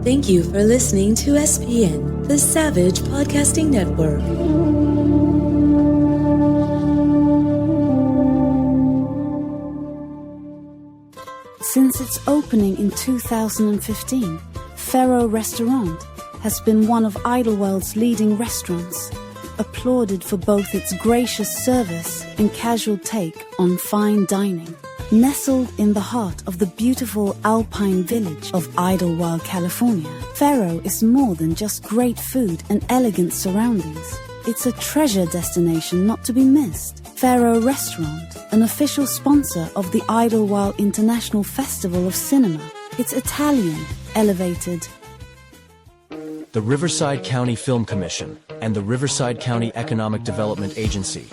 Thank you for listening to SPN, the Savage Podcasting Network. Since its opening in 2015, Faro Restaurant has been one of Idyllwild's leading restaurants, applauded for both its gracious service and casual take on fine dining. Nestled in the heart of the beautiful alpine village of Idyllwild, California, Faro is more than just great food and elegant surroundings. It's a treasure destination not to be missed. Faro Restaurant, an official sponsor of the Idyllwild International Festival of Cinema. It's Italian, elevated. The Riverside County Film Commission and the Riverside County Economic Development Agency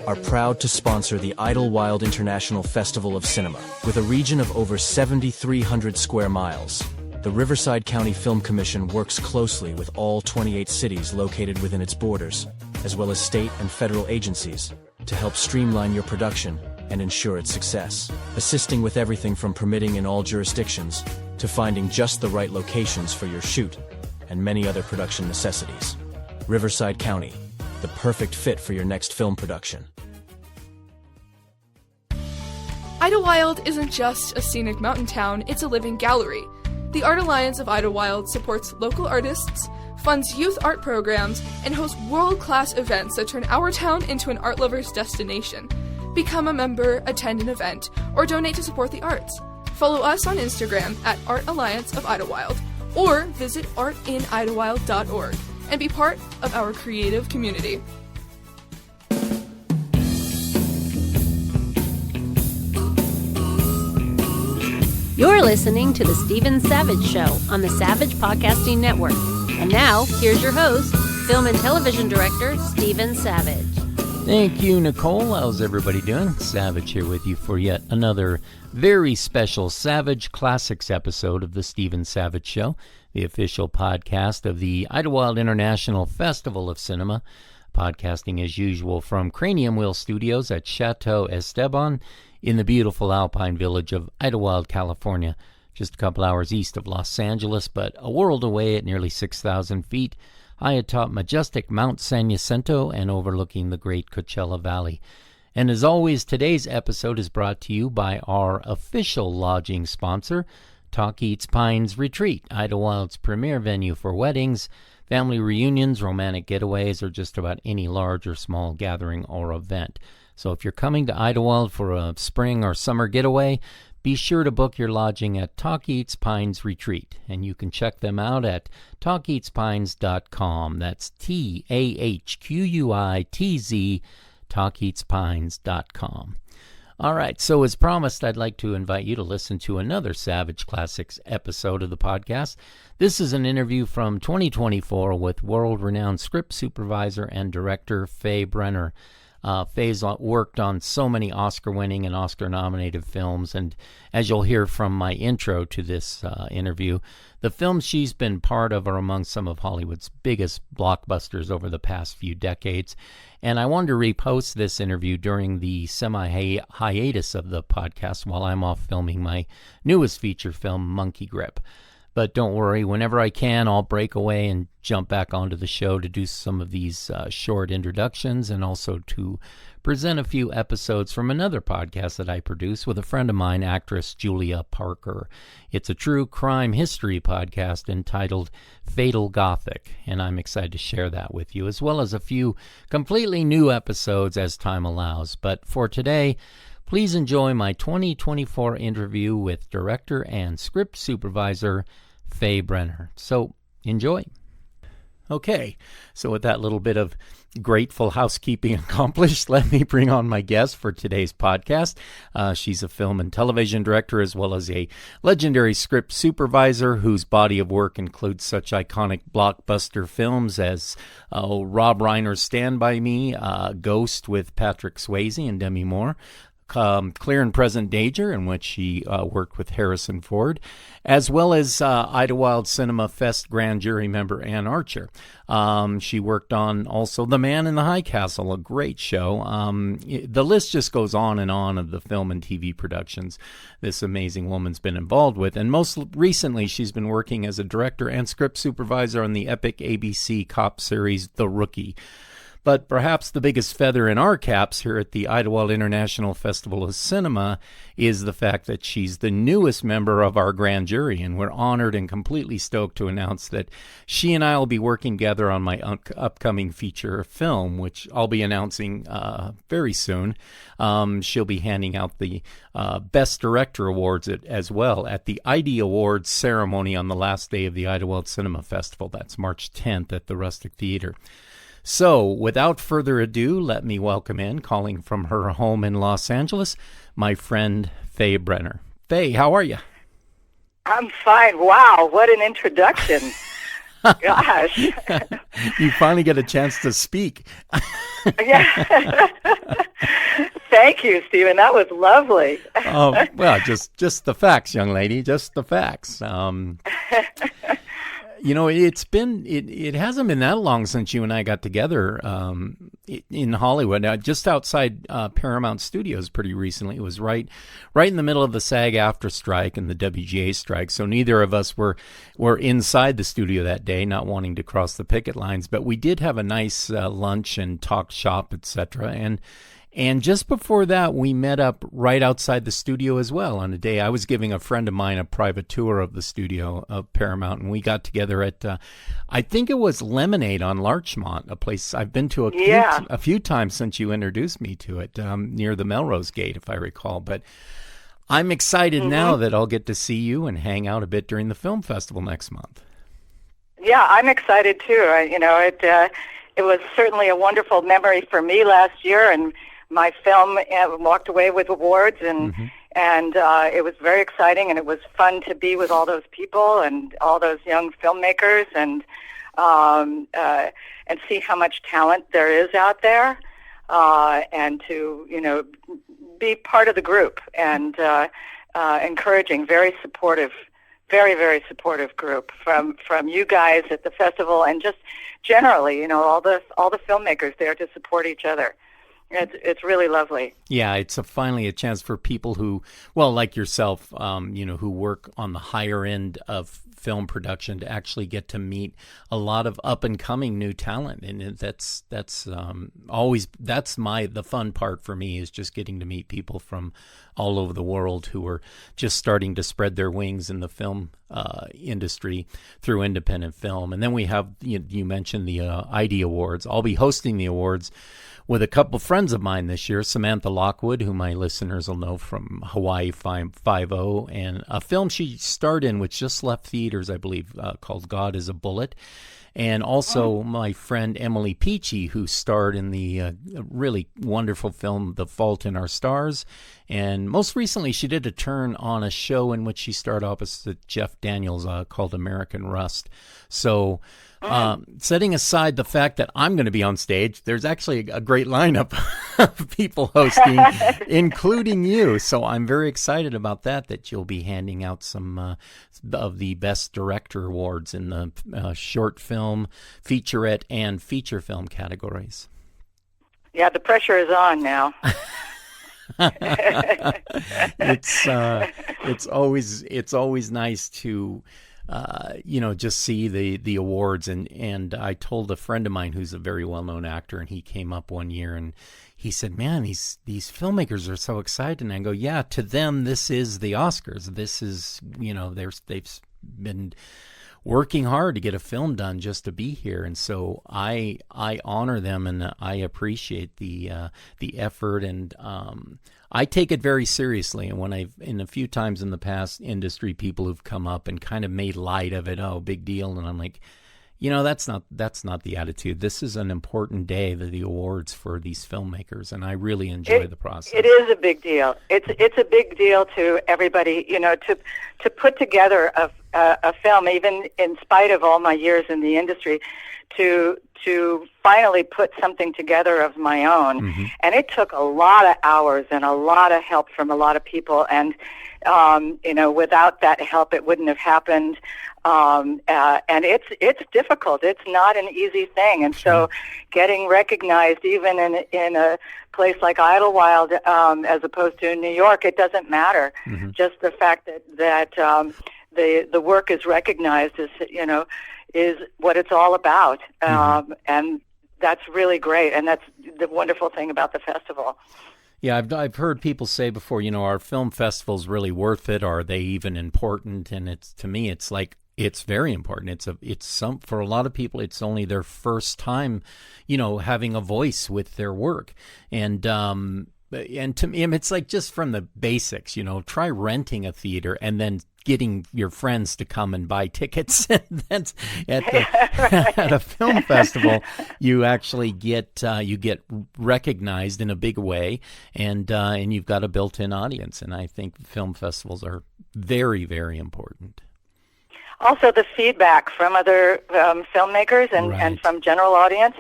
are proud to sponsor the Idyllwild International Festival of Cinema. With a region of over 7,300 square miles, the Riverside County Film Commission works closely with all 28 cities located within its borders, as well as state and federal agencies, to help streamline your production and ensure its success, assisting with everything from permitting in all jurisdictions to finding just the right locations for your shoot and many other production necessities. Riverside County, the perfect fit for your next film production. Idyllwild isn't just a scenic mountain town, it's a living gallery. The Art Alliance of Idyllwild supports local artists, funds youth art programs, and hosts world-class events that turn our town into an art lover's destination. Become a member, attend an event, or donate to support the arts. Follow us on Instagram at Art Alliance of Idyllwild, or visit artinidyllwild.org and be part of our creative community. You're listening to The Stephen Savage Show on the Savage Podcasting Network. And now, here's your host, film and television director, Stephen Savage. Thank you, Nicole. How's everybody doing? Savage here with you for yet another very special Savage Classics episode of The Stephen Savage Show, the official podcast of the Idyllwild International Festival of Cinema, podcasting as usual from Cranium Wheel Studios at Chateau Esteban in the beautiful alpine village of Idyllwild, California, just a couple hours east of Los Angeles, but a world away at nearly 6,000 feet, high atop majestic Mount San Jacinto and overlooking the great Coachella Valley. And as always, today's episode is brought to you by our official lodging sponsor, Talk Eats Pines Retreat, Idyllwild's premier venue for weddings, family reunions, romantic getaways, or just about any large or small gathering or event. So if you're coming to Idyllwild for a spring or summer getaway, be sure to book your lodging at Talk Eats Pines Retreat, and you can check them out at talkeatspines.com. That's TAHQUITZ, talkeatspines.com. All right, so as promised, I'd like to invite you to listen to another Savage Classics episode of the podcast. This is an interview from 2024 with world-renowned script supervisor and director Faye Brenner. Faye's worked on so many Oscar-winning and Oscar-nominated films, and as you'll hear from my intro to this interview, the films she's been part of are among some of Hollywood's biggest blockbusters over the past few decades, and I wanted to repost this interview during the semi-hiatus of the podcast while I'm off filming my newest feature film, Monkey Grip. But don't worry, whenever I can, I'll break away and jump back onto the show to do some of these short introductions and also to present a few episodes from another podcast that I produce with a friend of mine, actress Julia Parker. It's a true crime history podcast entitled Fatal Gothic, and I'm excited to share that with you, as well as a few completely new episodes as time allows. But for today, please enjoy my 2024 interview with director and script supervisor Faye Brenner. So, enjoy. Okay, so with that little bit of grateful housekeeping accomplished, let me bring on my guest for today's podcast. She's a film and television director as well as a legendary script supervisor whose body of work includes such iconic blockbuster films as Rob Reiner's Stand By Me, Ghost with Patrick Swayze and Demi Moore, Clear and Present Danger, in which she worked with Harrison Ford, as well as Idyllwild Cinema Fest grand jury member Ann Archer. She worked on also The Man in the High Castle, a great show. The list just goes on and on of the film and TV productions this amazing woman's been involved with. And most recently, she's been working as a director and script supervisor on the epic ABC cop series The Rookie. But perhaps the biggest feather in our caps here at the Idyllwild International Festival of Cinema is the fact that she's the newest member of our grand jury, and we're honored and completely stoked to announce that she and I will be working together on my upcoming feature film, which I'll be announcing very soon. She'll be handing out the Best Director Awards as well at the ID Awards ceremony on the last day of the Idyllwild Cinema Festival. That's March 10th at the Rustic Theater. So, without further ado, let me welcome in, calling from her home in Los Angeles, my friend Faye Brenner. Faye, how are you? I'm fine. Wow, what an introduction. Gosh. You finally get a chance to speak. Yeah. Thank you, Stephen. That was lovely. Well, just the facts, young lady, just the facts. You know, it hasn't been that long since you and I got together in Hollywood, just outside Paramount Studios pretty recently. It was right in the middle of the SAG-AFTRA strike and the WGA strike, so neither of us were inside the studio that day, not wanting to cross the picket lines, but we did have a nice lunch and talk shop, etc. And just before that, we met up right outside the studio as well on a day. I was giving a friend of mine a private tour of the studio of Paramount, and we got together at, I think it was Lemonade on Larchmont, a place I've been to a few times since you introduced me to it, near the Melrose Gate, if I recall. But I'm excited now that I'll get to see you and hang out a bit during the film festival next month. Yeah, I'm excited too. It was certainly a wonderful memory for me last year, and my film walked away with awards, and it was very exciting, and it was fun to be with all those people and all those young filmmakers, and see how much talent there is out there, and to be part of the group, and encouraging, very supportive, very, very supportive group from you guys at the festival, and just generally, all the filmmakers there to support each other. It's really lovely. Yeah, it's finally a chance for people who, well, like yourself, who work on the higher end of film production to actually get to meet a lot of up and coming new talent, and that's always the fun part for me, is just getting to meet people from all over the world who are just starting to spread their wings in the film industry through independent film. And then we have, you mentioned the ID Awards. I'll be hosting the awards with a couple friends of mine this year, Samantha Lockwood, who my listeners will know from Hawaii Five-0, and a film she starred in, which just left theaters, I believe, called God is a Bullet. And also my friend Emily Peachy, who starred in the really wonderful film The Fault in Our Stars. And most recently, she did a turn on a show in which she starred opposite Jeff Daniels called American Rust. So setting aside the fact that I'm going to be on stage, there's actually a great lineup of people hosting, including you. So I'm very excited about that you'll be handing out some of the Best Director Awards in the short film, featurette, and feature film categories. Yeah, the pressure is on now. It's always nice to just see the awards, and I told a friend of mine who's a very well-known actor, and he came up one year and he said, "Man, these filmmakers are so excited." And I go, "Yeah, to them this is the Oscars. This is, they've been working hard to get a film done just to be here." And so I honor them, and I appreciate the effort, and I take it very seriously. And when in a few times in the past, industry people who've come up and kind of made light of it, oh, big deal, and I'm like, that's not the attitude. This is an important day, the awards for these filmmakers, and I really enjoy the process. It is a big deal. It's a big deal to everybody, to put together a film, even in spite of all my years in the industry, to finally put something together of my own. Mm-hmm. And it took a lot of hours and a lot of help from a lot of people. And, without that help, it wouldn't have happened. And it's difficult. It's not an easy thing. And so getting recognized even in a place like Idyllwild, as opposed to in New York, it doesn't matter. Mm-hmm. Just the fact that the work is recognized is what it's all about. And that's really great. And that's the wonderful thing about the festival. Yeah, I've heard people say before, are film festivals really worth it? Are they even important? And to me, it's like, it's very important. For a lot of people, it's only their first time, having a voice with their work. And to me, it's like just from the basics, try renting a theater and then getting your friends to come and buy tickets. And then at a film festival, you actually get recognized in a big way, and you've got a built-in audience. And I think film festivals are very, very important. Also, the feedback from other filmmakers and from general audience,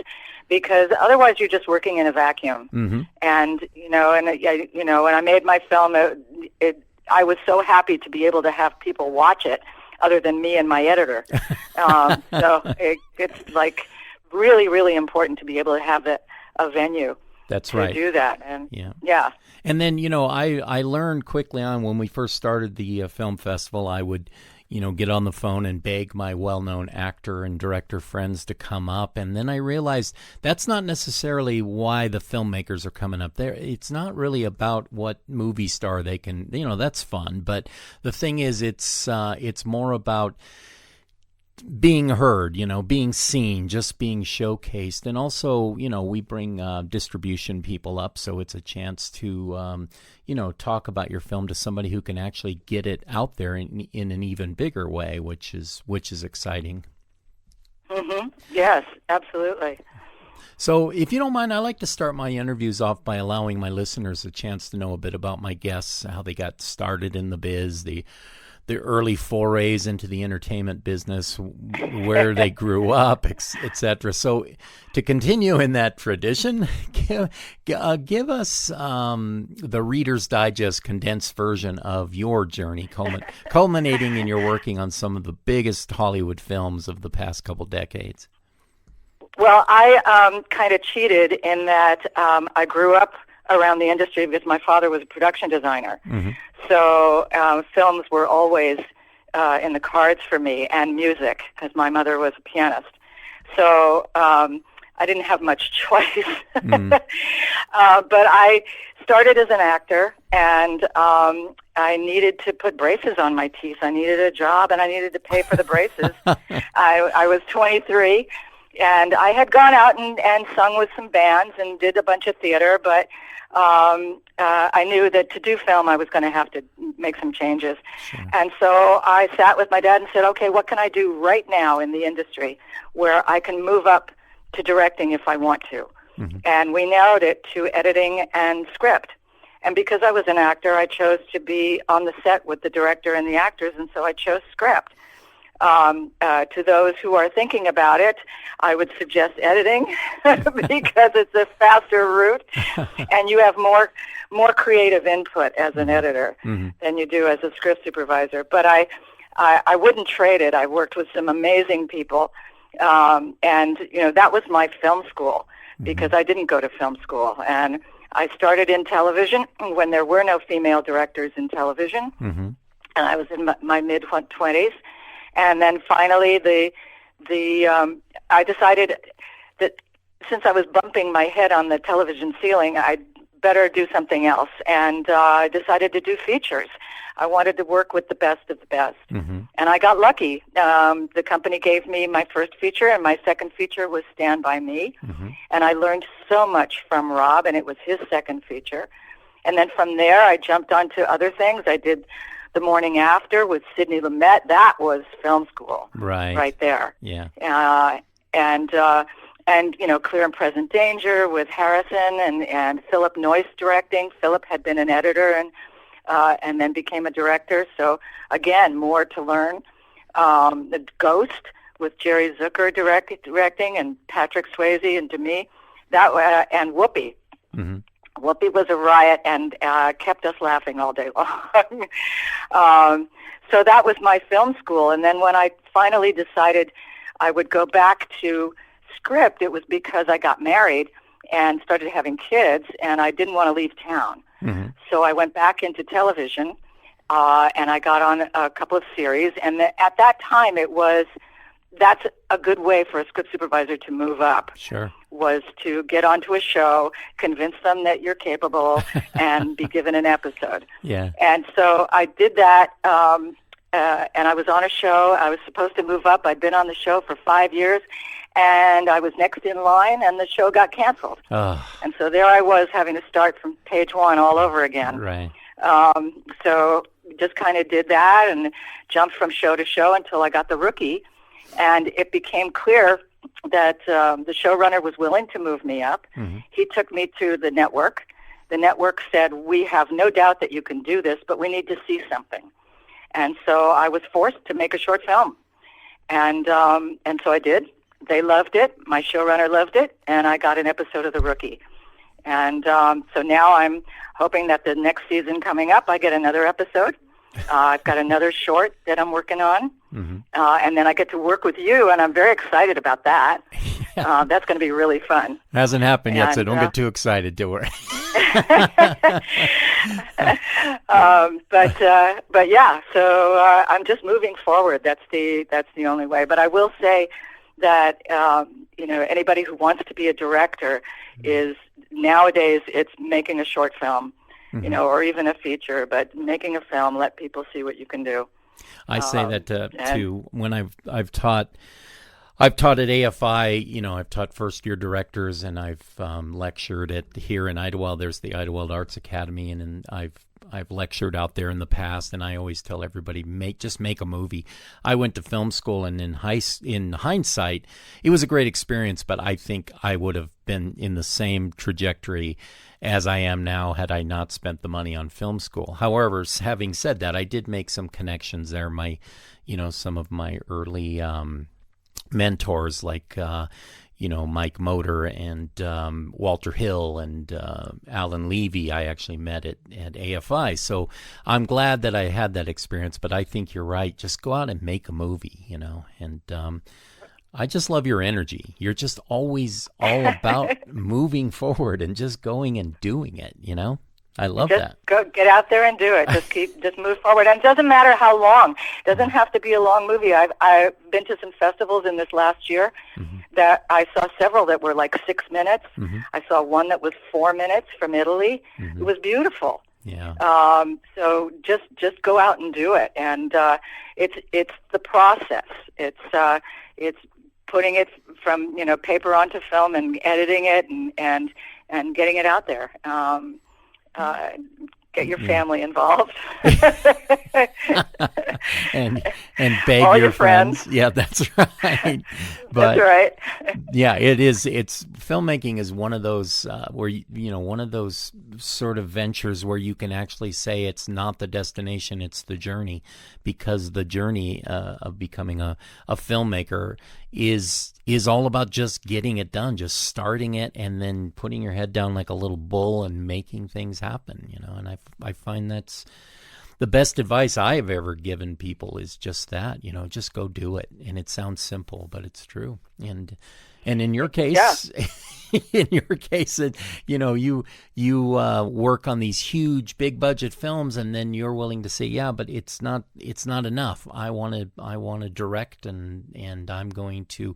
because otherwise you're just working in a vacuum. Mm-hmm. And when I made my film, I was so happy to be able to have people watch it, other than me and my editor. So it's like really, really important to be able to have a venue. That's to right. do that. And yeah. And then I learned quickly on when we first started the film festival, I would get on the phone and beg my well-known actor and director friends to come up. And then I realized that's not necessarily why the filmmakers are coming up there. It's not really about what movie star they can, that's fun. But the thing is, it's more about being heard, being seen, just being showcased. And also, we bring distribution people up, so it's a chance to, talk about your film to somebody who can actually get it out there in an even bigger way, which is exciting. Mm-hmm. Yes, absolutely. So if you don't mind, I like to start my interviews off by allowing my listeners a chance to know a bit about my guests, how they got started in the biz, the early forays into the entertainment business, where they grew up, etc. So to continue in that tradition, give us the Reader's Digest condensed version of your journey, culminating in your working on some of the biggest Hollywood films of the past couple decades. Well, I kind of cheated in that I grew up around the industry because my father was a production designer. Mm-hmm. So films were always in the cards for me, and music, because my mother was a pianist. So I didn't have much choice. But I started as an actor, and I needed to put braces on my teeth. I needed a job, and I needed to pay for the braces. I was 23, and I had gone out and sung with some bands and did a bunch of theater, but I knew that to do film, I was going to have to make some changes. Sure. And so I sat with my dad and said, okay, what can I do right now in the industry where I can move up to directing if I want to? Mm-hmm. And we narrowed it to editing and script. And because I was an actor, I chose to be on the set with the director and the actors, and so I chose script. To those who are thinking about it, I would suggest editing because it's a faster route, and you have more creative input as an editor than you do as a script supervisor. But I wouldn't trade it. I worked with some amazing people, and that was my film school because I didn't go to film school, and I started in television when there were no female directors in television, and I was in my mid-20s. And then finally, I decided that since I was bumping my head on the television ceiling, I'd better do something else. And I decided to do features. I wanted to work with the best of the best. And I got lucky. The company gave me my first feature, and my second feature was Stand By Me. And I learned so much from Rob, and it was his second feature. And then from there, I jumped onto other things. I did The Morning After with Sidney Lumet. That was film school, right there. Yeah. And Clear and Present Danger with Harrison and Philip Noyce directing. Philip had been an editor and then became a director. So again, more to learn. The Ghost with Jerry Zucker directing, and Patrick Swayze and Demi, and Whoopi. Mm-hmm. Whoopi was a riot and kept us laughing all day long. So that was my film school. And then when I finally decided I would go back to script, it was because I got married and started having kids, and I didn't want to leave town. Mm-hmm. So I went back into television, and I got on a couple of series. And at that time, that's a good way for a script supervisor to move up. Sure. Was to get onto a show, convince them that you're capable, and be given an episode. Yeah. And so I did that, and I was on a show. I was supposed to move up. I'd been on the show for 5 years, and I was next in line, and the show got canceled. Oh. And so there I was having to start from page one all over again. Right. So just kind of did that and jumped from show to show until I got The Rookie, and it became clear that the showrunner was willing to move me up. Mm-hmm. He took me to the network. The network said, "We have no doubt that you can do this, but we need to see something." And so I was forced to make a short film. And so I did. They loved it. My showrunner loved it, and I got an episode of The Rookie. And so now I'm hoping that the next season coming up, I get another episode. I've got another short that I'm working on. Mm-hmm. And then I get to work with you, and I'm very excited about that. That's going to be really fun. Hasn't happened yet, so don't get too excited, do it. But yeah, so I'm just moving forward. That's the only way. But I will say that anybody who wants to be a director is nowadays it's making a short film, mm-hmm. Or even a feature, but making a film, let people see what you can do. I say that too. When I've taught at AFI, I've taught first-year directors, and I've lectured here in Idyllwild. There's the Idyllwild Arts Academy, and I've lectured out there in the past, and I always tell everybody, just make a movie. I went to film school, and in hindsight, it was a great experience, but I think I would have been in the same trajectory as I am now had I not spent the money on film school. However, having said that, I did make some connections there. Some of my early mentors like Mike Motor and Walter Hill and Alan Levy, I actually met at AFI. So I'm glad that I had that experience, but I think you're right. Just go out and make a movie, and I just love your energy. You're just always all about moving forward and just going and doing it, I love that. Go get out there and do it. Just move forward. And it doesn't matter how long. It doesn't have to be a long movie. I've been to some festivals in this last year mm-hmm. that I saw several that were like 6 minutes. Mm-hmm. I saw one that was 4 minutes from Italy. Mm-hmm. It was beautiful. Yeah. So just go out and do it. And it's the process. It's putting it from paper onto film and editing it and getting it out there. Get your family involved. and beg all your friends. Yeah, that's right. But, that's right. Yeah, it is. It's filmmaking is one of those where one of those sort of ventures where you can actually say it's not the destination, it's the journey, because the journey of becoming a filmmaker is all about just getting it done, just starting it, and then putting your head down like a little bull and making things happen. And I find that's the best advice I have ever given people is just that, just go do it. And it sounds simple, but it's true. And in your case, you work on these huge, big budget films, and then you're willing to say, yeah, but it's not enough. I want to direct, and I'm going to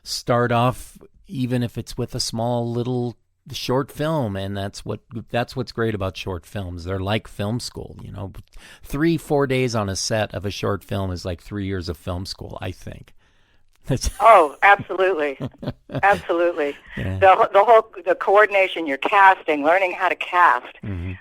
start off, even if it's with a small little short film. And that's what's great about short films. They're like film school. 3-4 days on a set of a short film is like 3 years of film school, I think. Oh, absolutely. Absolutely. Yeah. The coordination, your casting, learning how to cast, mm-hmm.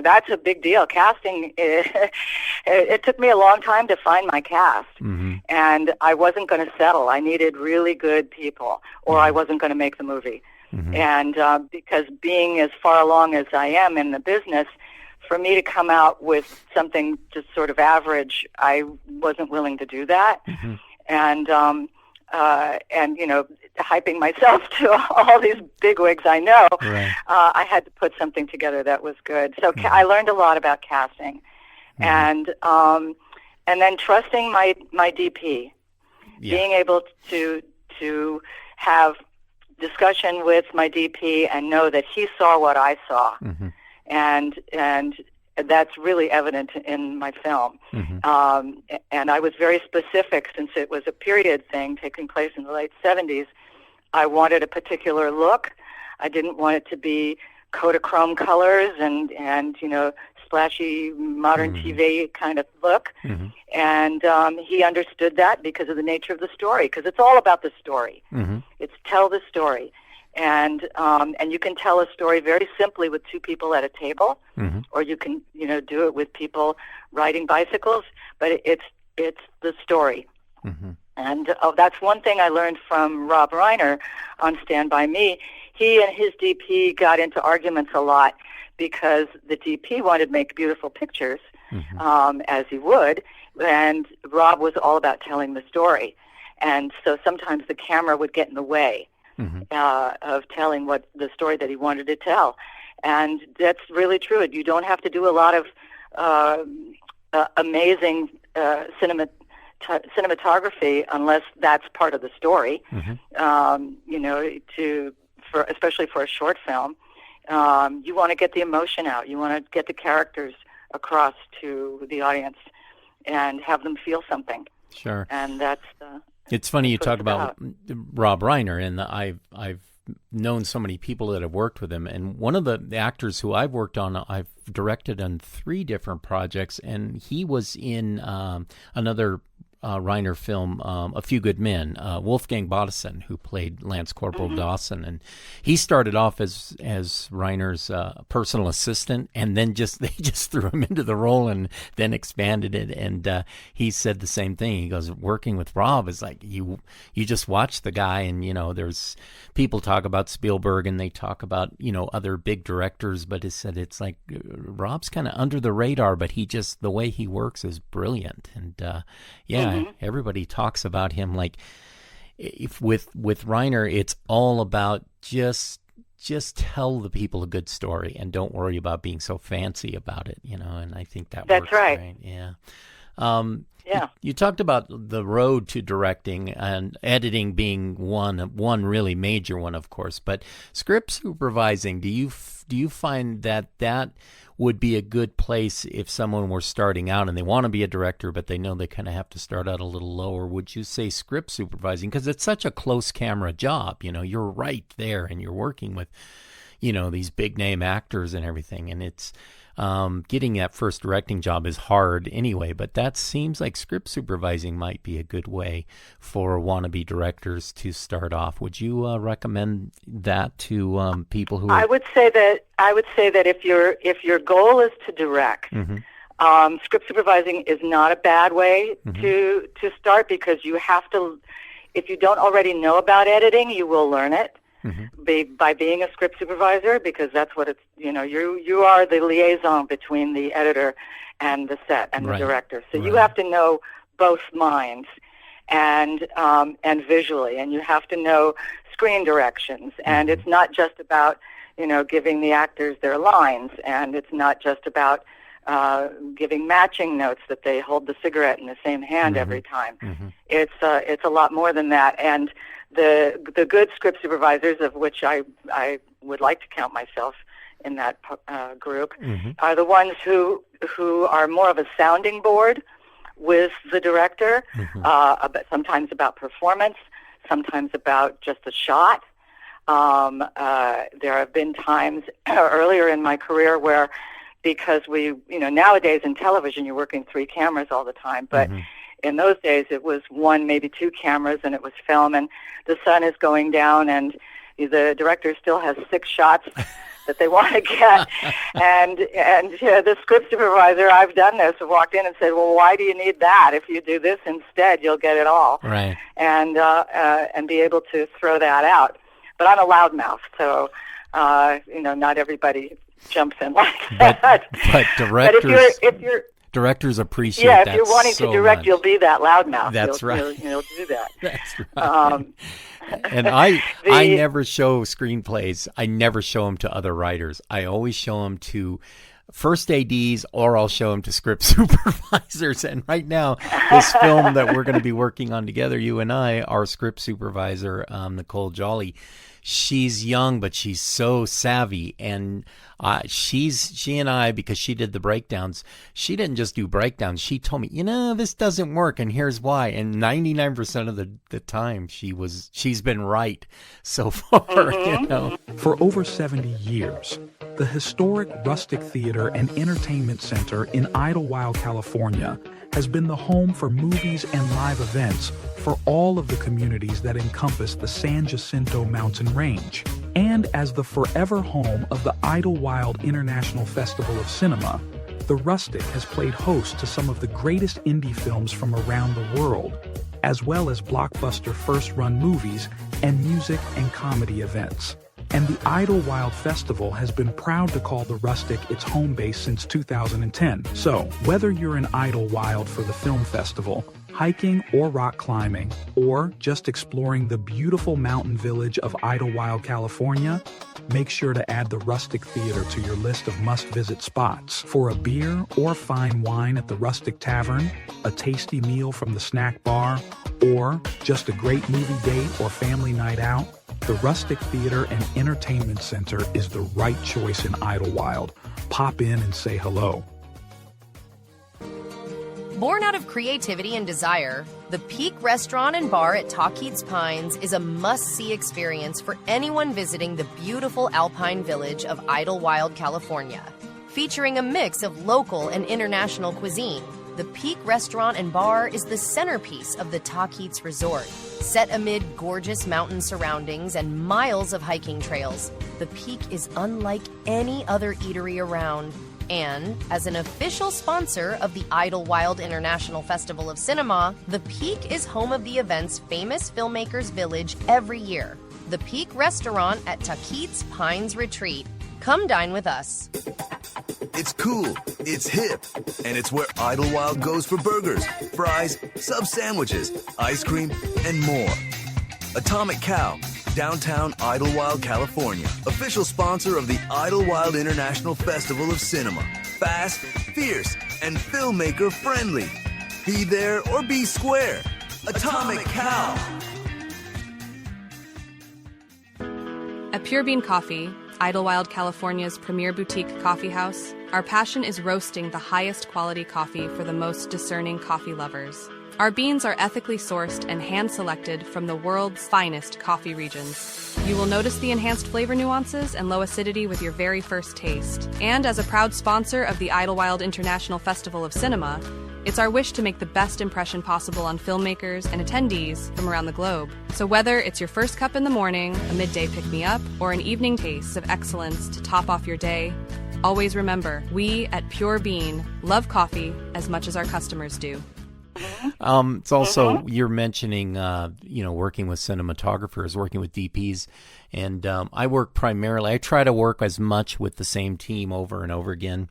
That's a big deal. Casting, it took me a long time to find my cast, mm-hmm. and I wasn't going to settle. I needed really good people, or mm-hmm. I wasn't going to make the movie. Mm-hmm. And because being as far along as I am in the business, for me to come out with something just sort of average, I wasn't willing to do that. Mm-hmm. and you know, hyping myself to all these bigwigs I know, Right. I had to put something together that was good. So I learned a lot about casting, and then trusting my DP, being able to have discussion with my DP and know that he saw what I saw, and that's really evident in my film. And I was very specific, since it was a period thing taking place in the late 70s. I wanted a particular look. I didn't want it to be Kodachrome colors and you know, splashy modern TV kind of look. And he understood that because of the nature of the story, because it's all about the story. It's tell the story. And you can tell a story very simply with two people at a table, or you can, you know, do it with people riding bicycles, but it's the story. And that's one thing I learned from Rob Reiner on Stand By Me. He and his DP got into arguments a lot because the DP wanted to make beautiful pictures, as he would, and Rob was all about telling the story. And so sometimes the camera would get in the way of telling what the story that he wanted to tell. And that's really true. You don't have to do a lot of amazing cinematography unless that's part of the story. You know, especially for a short film, you want to get the emotion out. You want to get the characters across to the audience and have them feel something. Sure. And that's it's funny you talk about Rob Reiner, and I've known so many people that have worked with him, and one of the actors who I've worked on, I've directed on 3 different projects, and he was in another Reiner film, A Few Good Men, Wolfgang Bodison, who played Lance Corporal Dawson, and he started off as Reiner's personal assistant, and then they just threw him into the role and then expanded it. And he said the same thing. He goes, working with Rob is like you just watch the guy, and you know, there's people talk about Spielberg and they talk about, you know, other big directors, but he said it's like Rob's kind of under the radar, but the way he works is brilliant. And everybody talks about him like, if with Reiner, it's all about just tell the people a good story and don't worry about being so fancy about it, you know. And I think that's works right. Yeah. You talked about the road to directing and editing being one really major one, of course, but script supervising. Do you find that would be a good place if someone were starting out and they want to be a director, but they know they kind of have to start out a little lower? Would you say script supervising? Because it's such a close camera job. You know, you're right there and you're working with, you know, these big name actors and everything. And it's getting that first directing job is hard anyway, but that seems like script supervising might be a good way for wannabe directors to start off. Would you recommend that to people who I would say that if your goal is to direct, script supervising is not a bad way to start, because you have to, if you don't already know about editing, you will learn it. By being a script supervisor, because that's what it's, you know, you are the liaison between the editor and the set and the director. So you have to know both minds and visually, and you have to know screen directions. And it's not just about, you know, giving the actors their lines, and it's not just about giving matching notes that they hold the cigarette in the same hand every time. It's a lot more than that. And the good script supervisors, of which I would like to count myself in that group, are the ones who are more of a sounding board with the director, sometimes about performance, sometimes about just a shot. There have been times earlier in my career where, because nowadays in television you're working 3 cameras all the time, but in those days it was 1, maybe 2 cameras, and it was film, and the sun is going down, and the director still has 6 shots that they want to get. and the script supervisor, I've done this, walked in and said, well, why do you need that? If you do this instead, you'll get it all. Right. And be able to throw that out. But I'm a loudmouth, so, not everybody jumps in like that. But directors... But if you're Directors appreciate Yeah, that if you're wanting so to direct, much. you'll be that loudmouth. That's right. You'll do that. That's right. And I never show screenplays. I never show them to other writers. I always show them to first ADs, or I'll show them to script supervisors. And right now, this film that we're going to be working on together, you and I, our script supervisor, Nicole Jolly, she's young, but she's so savvy. And she and I, because she did the breakdowns, she didn't just do breakdowns. She told me, this doesn't work, and here's why. And 99% of the time, she's been right so far. For over 70 years, the historic Rustic Theater and Entertainment Center in Idyllwild, California, has been the home for movies and live events for all of the communities that encompass the San Jacinto mountain range. And as the forever home of the Idyllwild International Festival of Cinema, the Rustic has played host to some of the greatest indie films from around the world, as well as blockbuster first-run movies and music and comedy events. And the Idyllwild Festival has been proud to call the Rustic its home base since 2010. So, whether you're in Idyllwild for the film festival, hiking or rock climbing, or just exploring the beautiful mountain village of Idyllwild, California, make sure to add the Rustic Theater to your list of must-visit spots. For a beer or fine wine at the Rustic Tavern, a tasty meal from the snack bar, or just a great movie date or family night out, the Rustic Theater and Entertainment Center is the right choice in Idyllwild. Pop in and say hello. Born out of creativity and desire, the Peak Restaurant and Bar at Tahquitz Pines is a must-see experience for anyone visiting the beautiful alpine village of Idyllwild, California. Featuring a mix of local and international cuisine, the Peak Restaurant and Bar is the centerpiece of the Tahquitz Resort. Set amid gorgeous mountain surroundings and miles of hiking trails, the Peak is unlike any other eatery around. And as an official sponsor of the Idyllwild International Festival of Cinema, the Peak is home of the event's famous Filmmakers Village every year, the Peak Restaurant at Tahquitz Pines Retreat. Come dine with us. It's cool, it's hip, and it's where Idyllwild goes for burgers, fries, sub sandwiches, ice cream, and more. Atomic Cow, downtown Idyllwild, California. Official sponsor of the Idyllwild International Festival of Cinema. Fast, fierce, and filmmaker friendly. Be there or be square. Atomic Cow. At Pure Bean Coffee, Idyllwild, California's premier boutique coffee house, our passion is roasting the highest quality coffee for the most discerning coffee lovers. Our beans are ethically sourced and hand-selected from the world's finest coffee regions. You will notice the enhanced flavor nuances and low acidity with your very first taste. And as a proud sponsor of the Idyllwild International Festival of Cinema, it's our wish to make the best impression possible on filmmakers and attendees from around the globe. So whether it's your first cup in the morning, a midday pick-me-up, or an evening taste of excellence to top off your day, always remember, we at Pure Bean love coffee as much as our customers do. It's also, you're mentioning, working with cinematographers, working with DPs, and I try to work as much with the same team over and over again.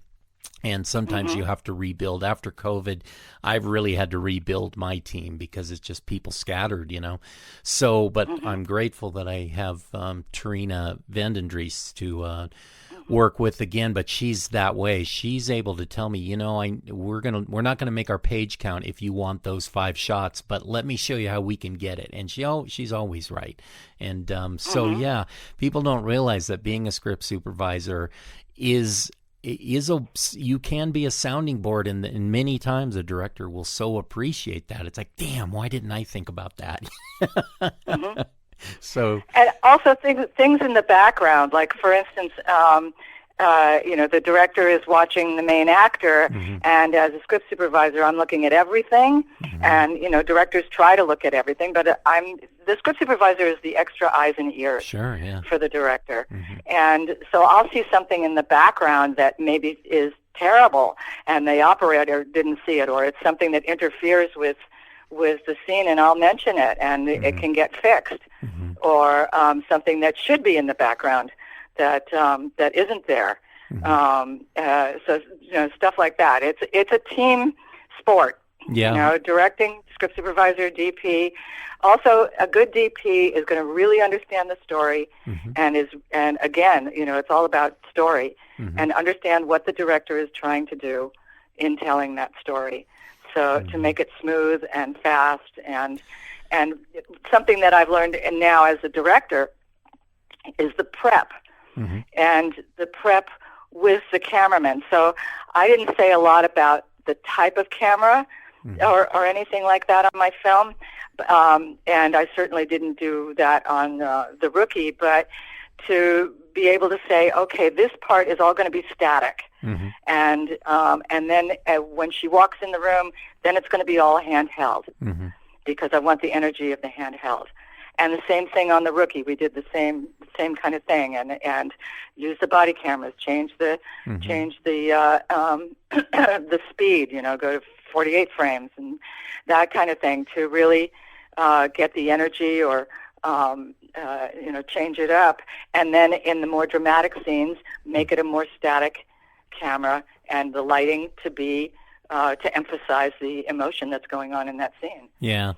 And sometimes you have to rebuild. After COVID, I've really had to rebuild my team because it's just people scattered, So, but I'm grateful that I have Tarina Vendendries to work with again. But she's that way. She's able to tell me, we're not gonna make our page count if you want those 5 shots, but let me show you how we can get it. And she's always right. And yeah, people don't realize that being a script supervisor you can be a sounding board, and many times a director will so appreciate that. It's like, damn, why didn't I think about that? So, and also things in the background, like for instance, the director is watching the main actor, and as a script supervisor, I'm looking at everything, and directors try to look at everything, but the script supervisor is the extra eyes and ears for the director, and so I'll see something in the background that maybe is terrible, and the operator didn't see it, or it's something that interferes with the scene, and I'll mention it, and it can get fixed, or something that should be in the background that isn't there. So stuff like that. It's a team sport. Yeah. Directing, script supervisor, DP. Also, a good DP is going to really understand the story, and again, it's all about story, and understand what the director is trying to do in telling that story. So to make it smooth and fast, and something that I've learned now as a director is the prep, and the prep with the cameraman. So I didn't say a lot about the type of camera or anything like that on my film, and I certainly didn't do that on The Rookie, but to be able to say, okay, this part is all going to be static, and then when she walks in the room, then it's going to be all handheld, because I want the energy of the handheld. And the same thing on The Rookie. We did the same kind of thing, and use the body cameras, change the the speed, go to 48 frames and that kind of thing to really get the energy or change it up. And then in the more dramatic scenes, make it a more static camera, and the lighting to be to emphasize the emotion that's going on in that scene. Yeah.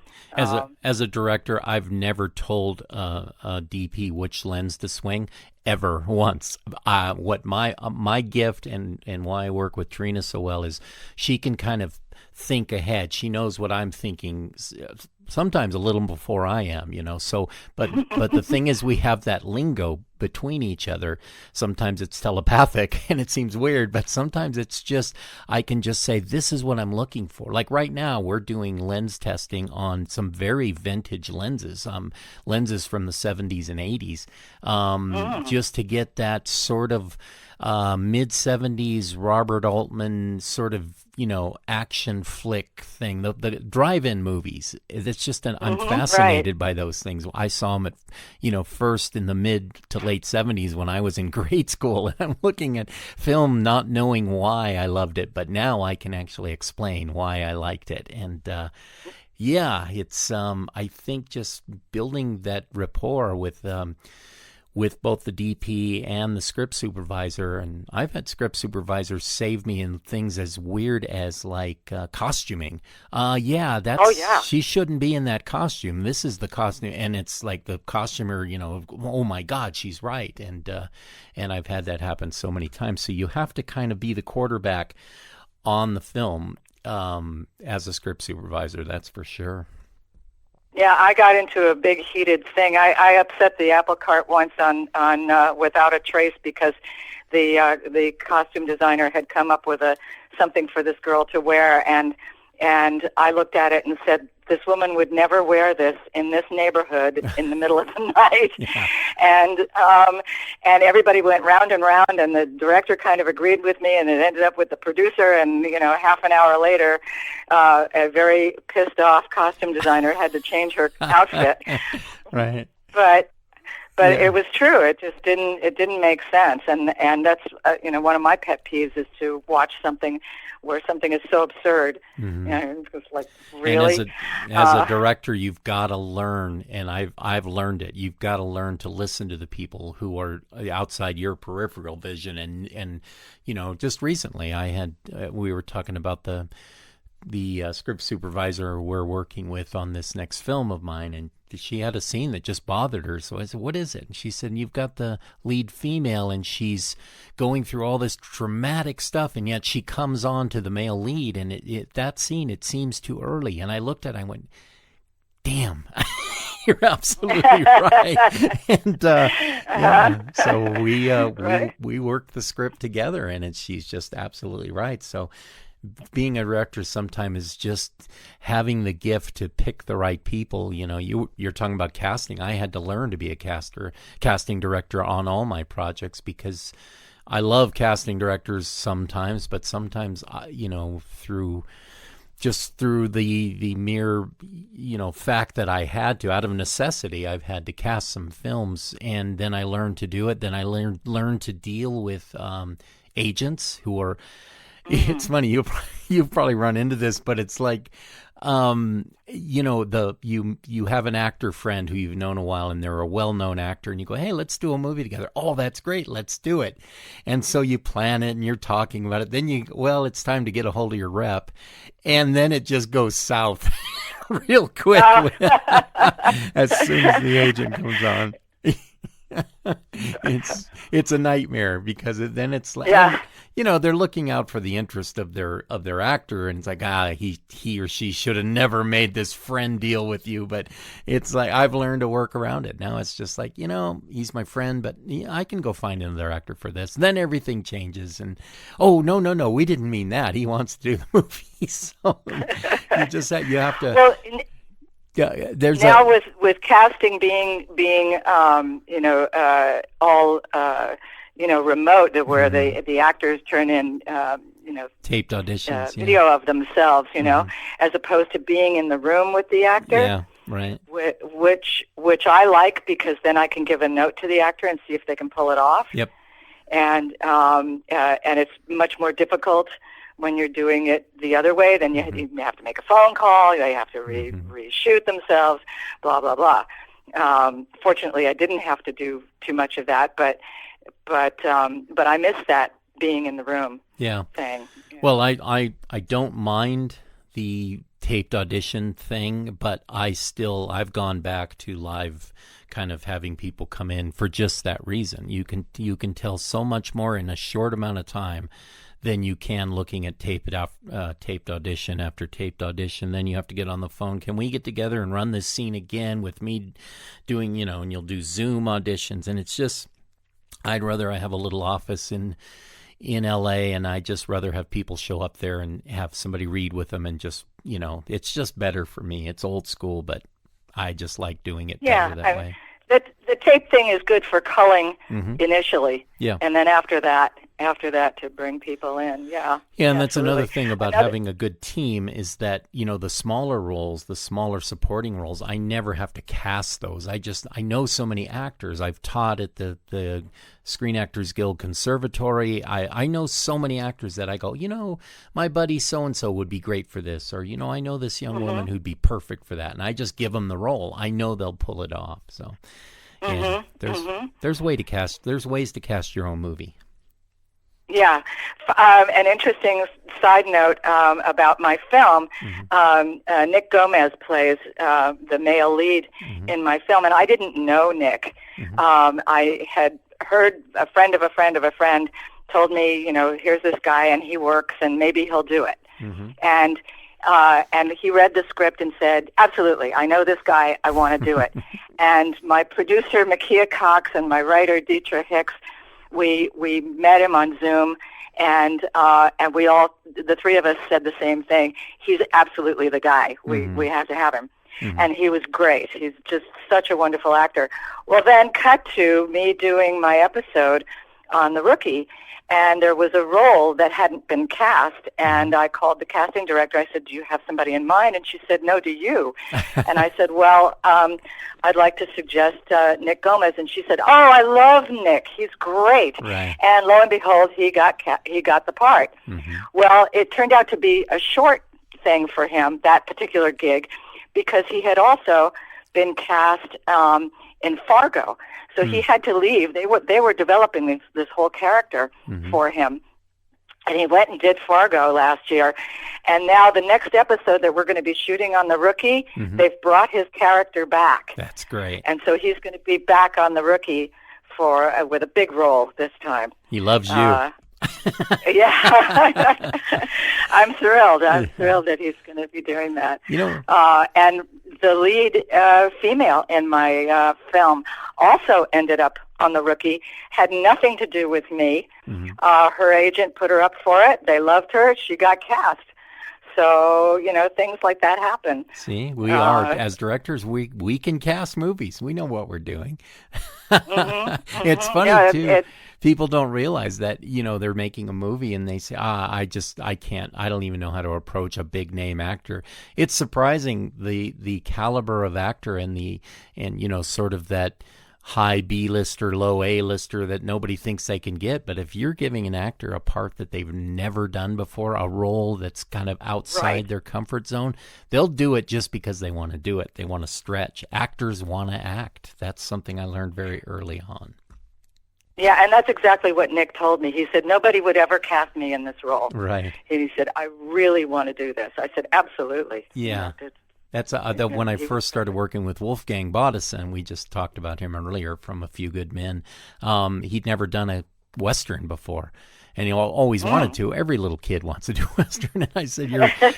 As a director, I've never told a DP which lens to swing ever once. What my gift and why I work with Trina so well is she can kind of think ahead. She knows what I'm thinking, sometimes a little before I am, So, but the thing is, we have that lingo between each other. Sometimes it's telepathic and it seems weird, but sometimes it's just, I can just say, this is what I'm looking for. Like right now, we're doing lens testing on some very vintage lenses, lenses from the 70s and 80s, just to get that sort of mid-70s Robert Altman sort of, action flick thing, the drive-in movies. It's just I'm fascinated by those things. I saw them at, first in the mid to late 70s when I was in grade school, and I'm looking at film not knowing why I loved it, but now I can actually explain why I liked it. And it's I think just building that rapport with both the DP and the script supervisor. And I've had script supervisors save me in things as weird as like costuming. She shouldn't be in that costume. This is the costume. And it's like the costumer, oh my God, she's right. And I've had that happen so many times. So you have to kind of be the quarterback on the film as a script supervisor, that's for sure. Yeah, I got into a big heated thing. I upset the apple cart once on Without a Trace because the costume designer had come up with something for this girl to wear, and I looked at it and said, this woman would never wear this in this neighborhood in the middle of the night. Yeah. And everybody went round and round, and the director kind of agreed with me, and it ended up with the producer, and half an hour later, a very pissed off costume designer had to change her outfit. Right. But it was true. It just didn't make sense, and that's one of my pet peeves is to watch something where something is so absurd. It's just like, really. And as a director, you've got to learn, and I've learned it. You've got to learn to listen to the people who are outside your peripheral vision, and just recently we were talking about the script supervisor we're working with on this next film of mine, and she had a scene that just bothered her. So I said, what is it? And she said, you've got the lead female, and she's going through all this traumatic stuff, and yet she comes on to the male lead, and that scene, it seems too early. And I looked at it, I went, damn, you're absolutely right. And so we worked the script together, and she's just absolutely right. So being a director sometimes is just having the gift to pick the right people. You're talking about casting. I had to learn to be a casting director on all my projects, because I love casting directors sometimes, but sometimes, through the mere, fact that I had to, out of necessity, I've had to cast some films, and then I learned to do it. Then I learned to deal with agents who are. It's funny, you've probably run into this, but it's like you have an actor friend who you've known a while, and they're a well-known actor, and you go, hey, let's do a movie together. Oh, that's great. Let's do it. And so you plan it and you're talking about it. Then it's time to get a hold of your rep. And then it just goes south real quick as soon as the agent comes on. It's a nightmare because then it's like, they're looking out for the interest of their actor, and it's like, he or she should have never made this friend deal with you. But it's like, I've learned to work around it. Now it's just like, he's my friend, but I can go find another actor for this. Then everything changes, and no, we didn't mean that. He wants to do the movie, so you have to. Well, there's now with casting being all remote, where the actors turn in taped auditions, video of themselves, as opposed to being in the room with the actor. Yeah, right. Which I like, because then I can give a note to the actor and see if they can pull it off. Yep. And it's much more difficult when you're doing it the other way. Then you have to make a phone call. They have to reshoot themselves. Blah blah blah. Fortunately, I didn't have to do too much of that, but I miss that being in the room. Yeah. Thing. Yeah. Well, I don't mind the taped audition thing, but I've gone back to live, kind of having people come in for just that reason. You can tell so much more in a short amount of time than you can looking at taped audition after taped audition. Then you have to get on the phone. Can we get together and run this scene again with me doing, and you'll do Zoom auditions. And it's just, I'd rather I have a little office in LA, and I just rather have people show up there and have somebody read with them, and just, it's just better for me. It's old school, but I just like doing it better that way. The tape thing is good for culling initially. Yeah. And then after that to bring people in. Yeah. Yeah, and that's another thing about having a good team, is that, the smaller roles, the smaller supporting roles, I never have to cast those. I know so many actors. I've taught at the Screen Actors Guild Conservatory. I know so many actors that I go, my buddy so-and-so would be great for this, or, I know this young woman who'd be perfect for that. And I just give them the role. I know they'll pull it off. So there's ways to cast your own movie. Yeah. An interesting side note about my film, Nick Gomez plays the male lead in my film, and I didn't know Nick. I had heard a friend of a friend of a friend told me, here's this guy and he works and maybe he'll do it. And he read the script and said, absolutely, I know this guy, I want to do it. And my producer, Makia Cox, and my writer, Deetra Hicks, we met him on Zoom, and we all, the three of us, said the same thing. He's absolutely the guy. We have to have him. And he was great. He's just such a wonderful actor. Well, then cut to me doing my episode on The Rookie, and there was a role that hadn't been cast, and I called the casting director. I said, do you have somebody in mind? And she said, no, do you? And I said, well, I'd like to suggest Nick Gomez. And she said, oh, I love Nick. He's great. Right. And lo and behold, he got the part. Well, it turned out to be a short thing for him, that particular gig, because he had also been cast in Fargo. So he had to leave. They were developing this whole character for him. And he went and did Fargo last year. And now the next episode that we're going to be shooting on The Rookie, they've brought his character back. That's great. And so he's going to be back on The Rookie with a big role this time. He loves you. Yeah. I'm thrilled. I'm thrilled that he's going to be doing that. And the lead female in my film also ended up on The Rookie. Had nothing to do with me. Her agent put her up for it. They loved her. She got cast. So, things like that happen. See, we are, as directors, we can cast movies. We know what we're doing. It's funny, too. People don't realize that, they're making a movie and they say, I don't even know how to approach a big name actor. It's surprising the caliber of actor and sort of that high B-lister, low A-lister that nobody thinks they can get. But if you're giving an actor a part that they've never done before, a role that's kind of outside their comfort zone, they'll do it just because they want to do it. They want to stretch. Actors want to act. That's something I learned very early on. Yeah, and that's exactly what Nick told me. He said, nobody would ever cast me in this role. Right. And he said, I really want to do this. I said, absolutely. Yeah. That's when I first started working with Wolfgang Bodison. We just talked about him earlier from A Few Good Men. He'd never done a Western before. And he always wanted to. Every little kid wants to do Western. And I said,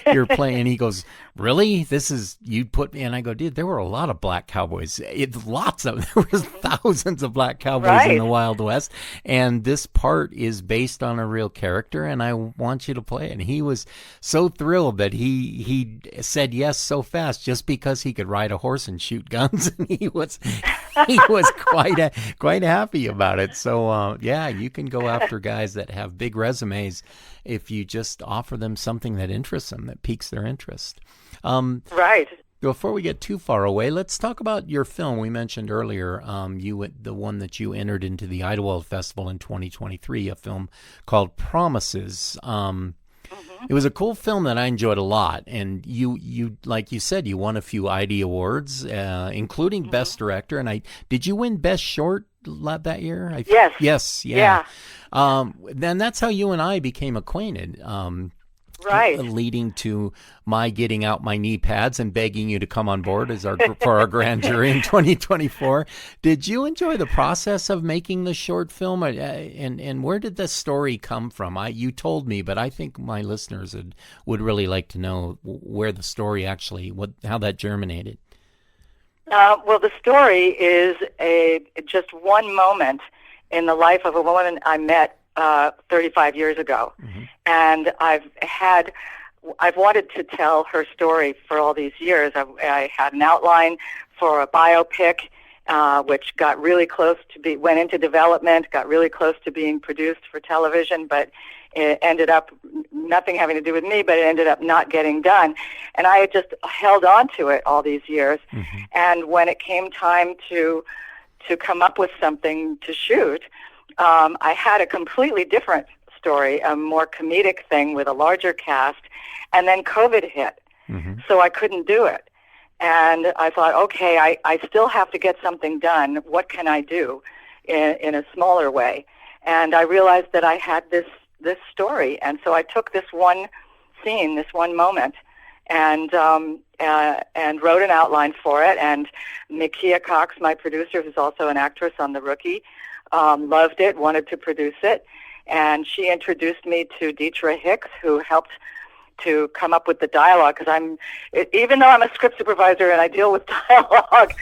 you're playing. And he goes, really? This is, you'd put me. And I go, dude, there were a lot of black cowboys. There was thousands of black cowboys in the Wild West. And this part is based on a real character. And I want you to play it. And he was so thrilled that he said yes so fast just because he could ride a horse and shoot guns. And he was quite happy about it. So, yeah, you can go after guys that have big resumes if you just offer them something that interests them, that piques their interest. Right. Before we get too far away, let's talk about your film. We mentioned earlier the one that you entered into the Idyllwild Festival in 2023, a film called Promises. It was a cool film that I enjoyed a lot, and you like you said, you won a few ID awards, including Best Director. And did you win Best Short that year? Yes. Yeah. Then that's how you and I became acquainted. Right. Leading to my getting out my knee pads and begging you to come on board for our grand jury in 2024. Did you enjoy the process of making the short film, and where did the story come from? You told me, but I think my listeners would really like to know where the story actually, how that germinated. Well, the story is just one moment in the life of a woman I met 35 years ago. And I've wanted to tell her story for all these years. I had an outline for a biopic, which got really close to went into development, got really close to being produced for television, but it ended up nothing having to do with me, but it ended up not getting done. And I had just held on to it all these years. And when it came time to come up with something to shoot, I had a completely different story, a more comedic thing with a larger cast, and then COVID hit, so I couldn't do it. And I thought, okay, I still have to get something done. What can I do in a smaller way? And I realized that I had this story, and so I took this one scene, this one moment, and wrote an outline for it. And Mikia Cox, my producer, who's also an actress on The Rookie, loved it, wanted to produce it. And she introduced me to Deetra Hicks, who helped to come up with the dialogue. Because even though I'm a script supervisor and I deal with dialogue,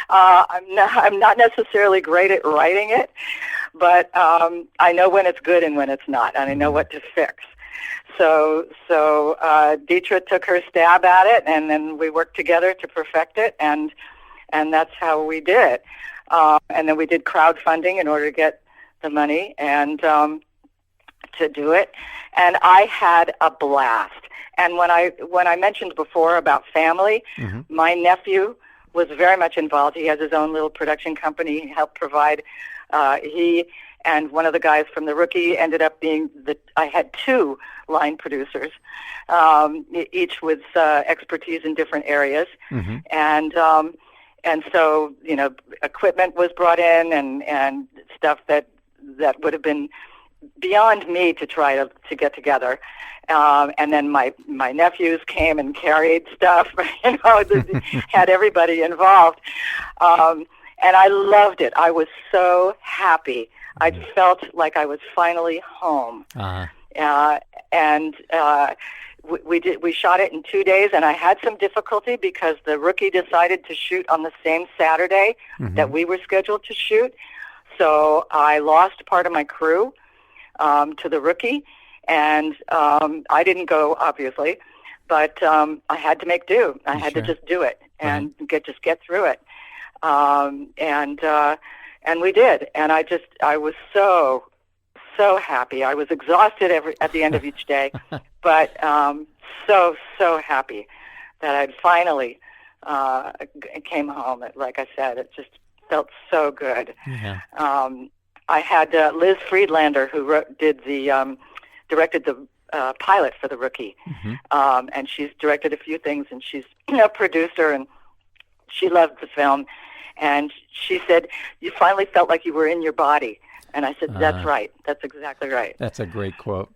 I'm not necessarily great at writing it, but I know when it's good and when it's not, and I know what to fix. So Deetra took her stab at it, and then we worked together to perfect it, and that's how we did it. And then we did crowdfunding in order to get the money and to do it. And I had a blast. And when I mentioned before about family, my nephew was very much involved. He has his own little production company. He helped provide. He and one of the guys from The Rookie ended up being I had two line producers, each with expertise in different areas. And so, equipment was brought in and stuff that would have been beyond me to try to get together. And then my nephews came and carried stuff, had everybody involved. And I loved it. I was so happy. I felt like I was finally home. We shot it in 2 days, and I had some difficulty because The Rookie decided to shoot on the same Saturday that we were scheduled to shoot. So I lost part of my crew to The Rookie, and I didn't go, obviously, but I had to make do. I had to just do it and get through it. And we did, and I was so happy. I was exhausted at the end of each day, but so happy that I'd finally came home. Like I said, it just felt so good. Yeah. I had Liz Friedlander, who directed the pilot for The Rookie, and she's directed a few things, and she's a producer, and she loved the film. And she said, "You finally felt like you were in your body." And I said, "That's right. That's exactly right." That's a great quote.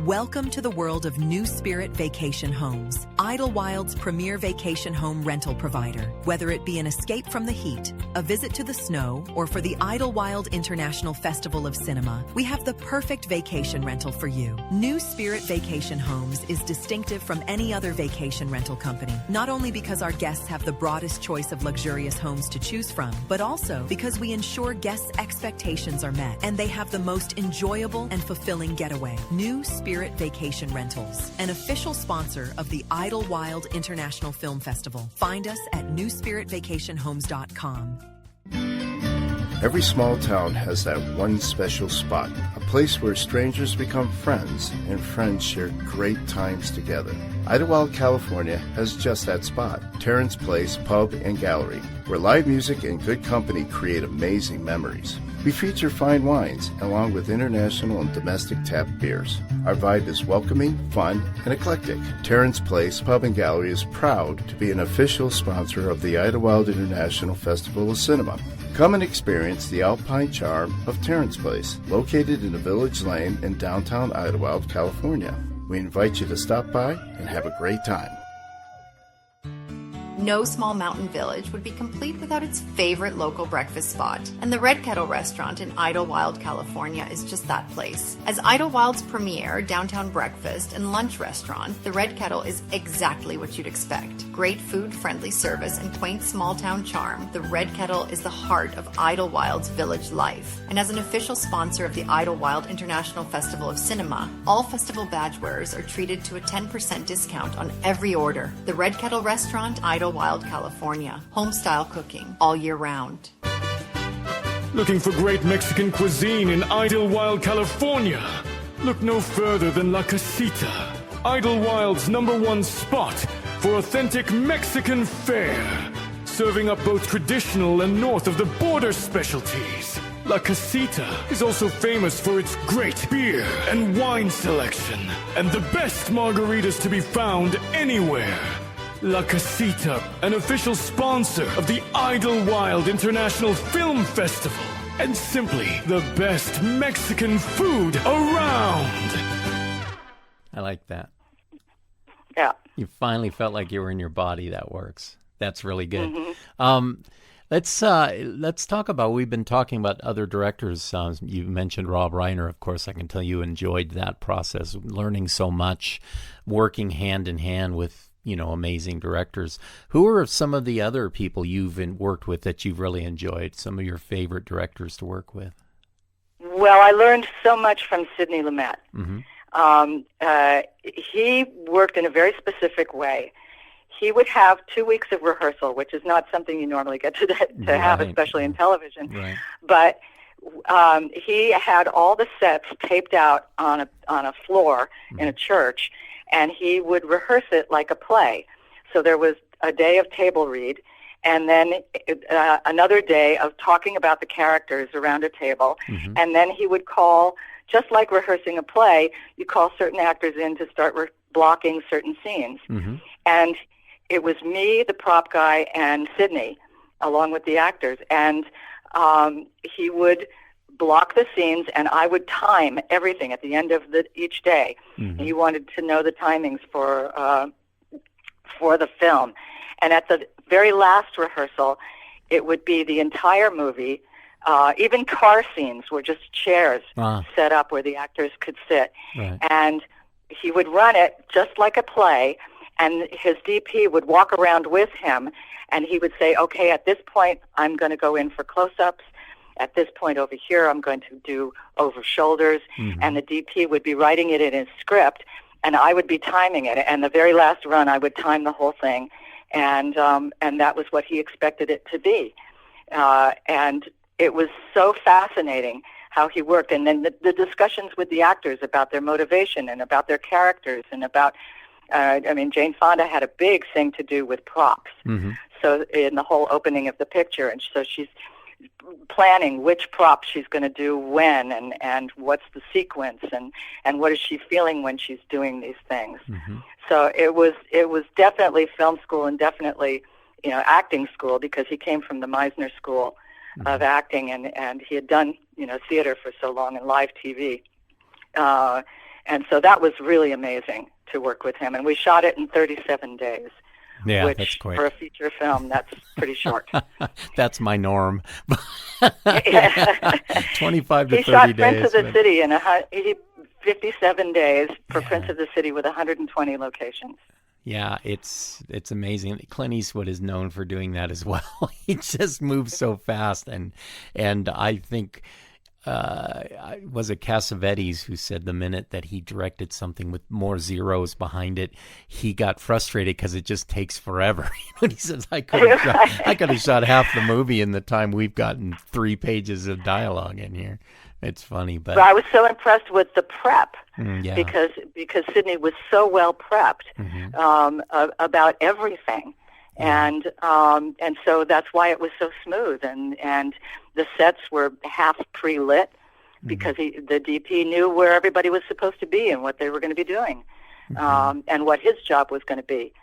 Welcome to the world of New Spirit Vacation Homes, Idyllwild's premier vacation home rental provider. Whether it be an escape from the heat, a visit to the snow, or for the Idyllwild International Festival of Cinema, we have the perfect vacation rental for you. New Spirit Vacation Homes is distinctive from any other vacation rental company, not only because our guests have the broadest choice of luxurious homes to choose from, but also because we ensure guests' expectations are met and they have the most enjoyable and fulfilling getaway. New Spirit Vacation Rentals, an official sponsor of the Idyllwild International Film Festival. Find us at newspiritvacationhomes.com. Every small town has that one special spot, a place where strangers become friends and friends share great times together. Idyllwild, California has just that spot, Terrence Place Pub and Gallery, where live music and good company create amazing memories. We feature fine wines along with international and domestic tap beers. Our vibe is welcoming, fun, and eclectic. Terrence Place Pub and Gallery is proud to be an official sponsor of the Idyllwild International Festival of Cinema. Come and experience the alpine charm of Terrence Place, located in a village lane in downtown Idyllwild, California. We invite you to stop by and have a great time. No small mountain village would be complete without its favorite local breakfast spot, and the Red Kettle restaurant in Idyllwild, California is just that place. As Idyllwild's premier downtown breakfast and lunch restaurant, the Red Kettle is exactly what you'd expect. Great food, friendly service, and quaint small town charm, the Red Kettle is the heart of Idyllwild's village life. And as an official sponsor of the Idyllwild International Festival of Cinema, all festival badge wearers are treated to a 10% discount on every order. The Red Kettle restaurant, Idyllwild, California. Home-style cooking all year round. Looking for great Mexican cuisine in Idyllwild, California? Look no further than La Casita, Idyllwild's #1 spot for authentic Mexican fare, serving up both traditional and north-of-the-border specialties. La Casita is also famous for its great beer and wine selection, and the best margaritas to be found anywhere. La Casita, an official sponsor of the Idyllwild International Film Festival, and simply the best Mexican food around. I like that. Yeah. You finally felt like you were in your body. That works. That's really good. Mm-hmm. Let's talk about, we've been talking about other directors. You mentioned Rob Reiner, of course. I can tell you enjoyed that process, learning so much, working hand in hand with, amazing directors. Who are some of the other people you've worked with that you've really enjoyed, some of your favorite directors to work with? Well, I learned so much from Sidney Lumet. Mm-hmm. He worked in a very specific way. He would have 2 weeks of rehearsal, which is not something you normally get to have, especially in television. Right. But he had all the sets taped out on a floor in a church, and he would rehearse it like a play. So there was a day of table read, and then another day of talking about the characters around a table, and then he would call, just like rehearsing a play, you call certain actors in to start blocking certain scenes. And it was me, the prop guy, and Sidney, along with the actors. And he would block the scenes, and I would time everything at the end of each day. He wanted to know the timings for the film. And at the very last rehearsal, it would be the entire movie. Even car scenes were just chairs set up where the actors could sit. Right. And he would run it just like a play, and his DP would walk around with him, and he would say, okay, at this point, I'm going to go in for close-ups. At this point over here, I'm going to do over shoulders. And the DP would be writing it in his script, and I would be timing it. And the very last run, I would time the whole thing. And that was what he expected it to be. And it was so fascinating how he worked. And then the discussions with the actors about their motivation and about their characters and about, Jane Fonda had a big thing to do with props. So in the whole opening of the picture, and so she's planning which prop she's going to do when, and what's the sequence, and what is she feeling when she's doing these things. So it was definitely film school and definitely, you know, acting school, because he came from the Meisner School of acting, and he had done, you know, theater for so long and live TV. And so that was really amazing to work with him. And we shot it in 37 days. Yeah, which, that's quick. For a feature film, that's pretty short. That's my norm. 25 to 30 days. He shot Prince of the City in 57 days for Prince of the City with 120 locations. Yeah, it's amazing. Clint Eastwood is known for doing that as well. He just moves so fast, and I think was it Cassavetes who said the minute that he directed something with more zeros behind it, he got frustrated because it just takes forever. He says, I could have shot half the movie in the time we've gotten 3 pages of dialogue in here. It's funny, but I was so impressed with the prep yeah. because Sidney was so well prepped about everything, and so that's why it was so smooth, and the sets were half pre-lit because the DP knew where everybody was supposed to be and what they were going to be doing, and what his job was going to be.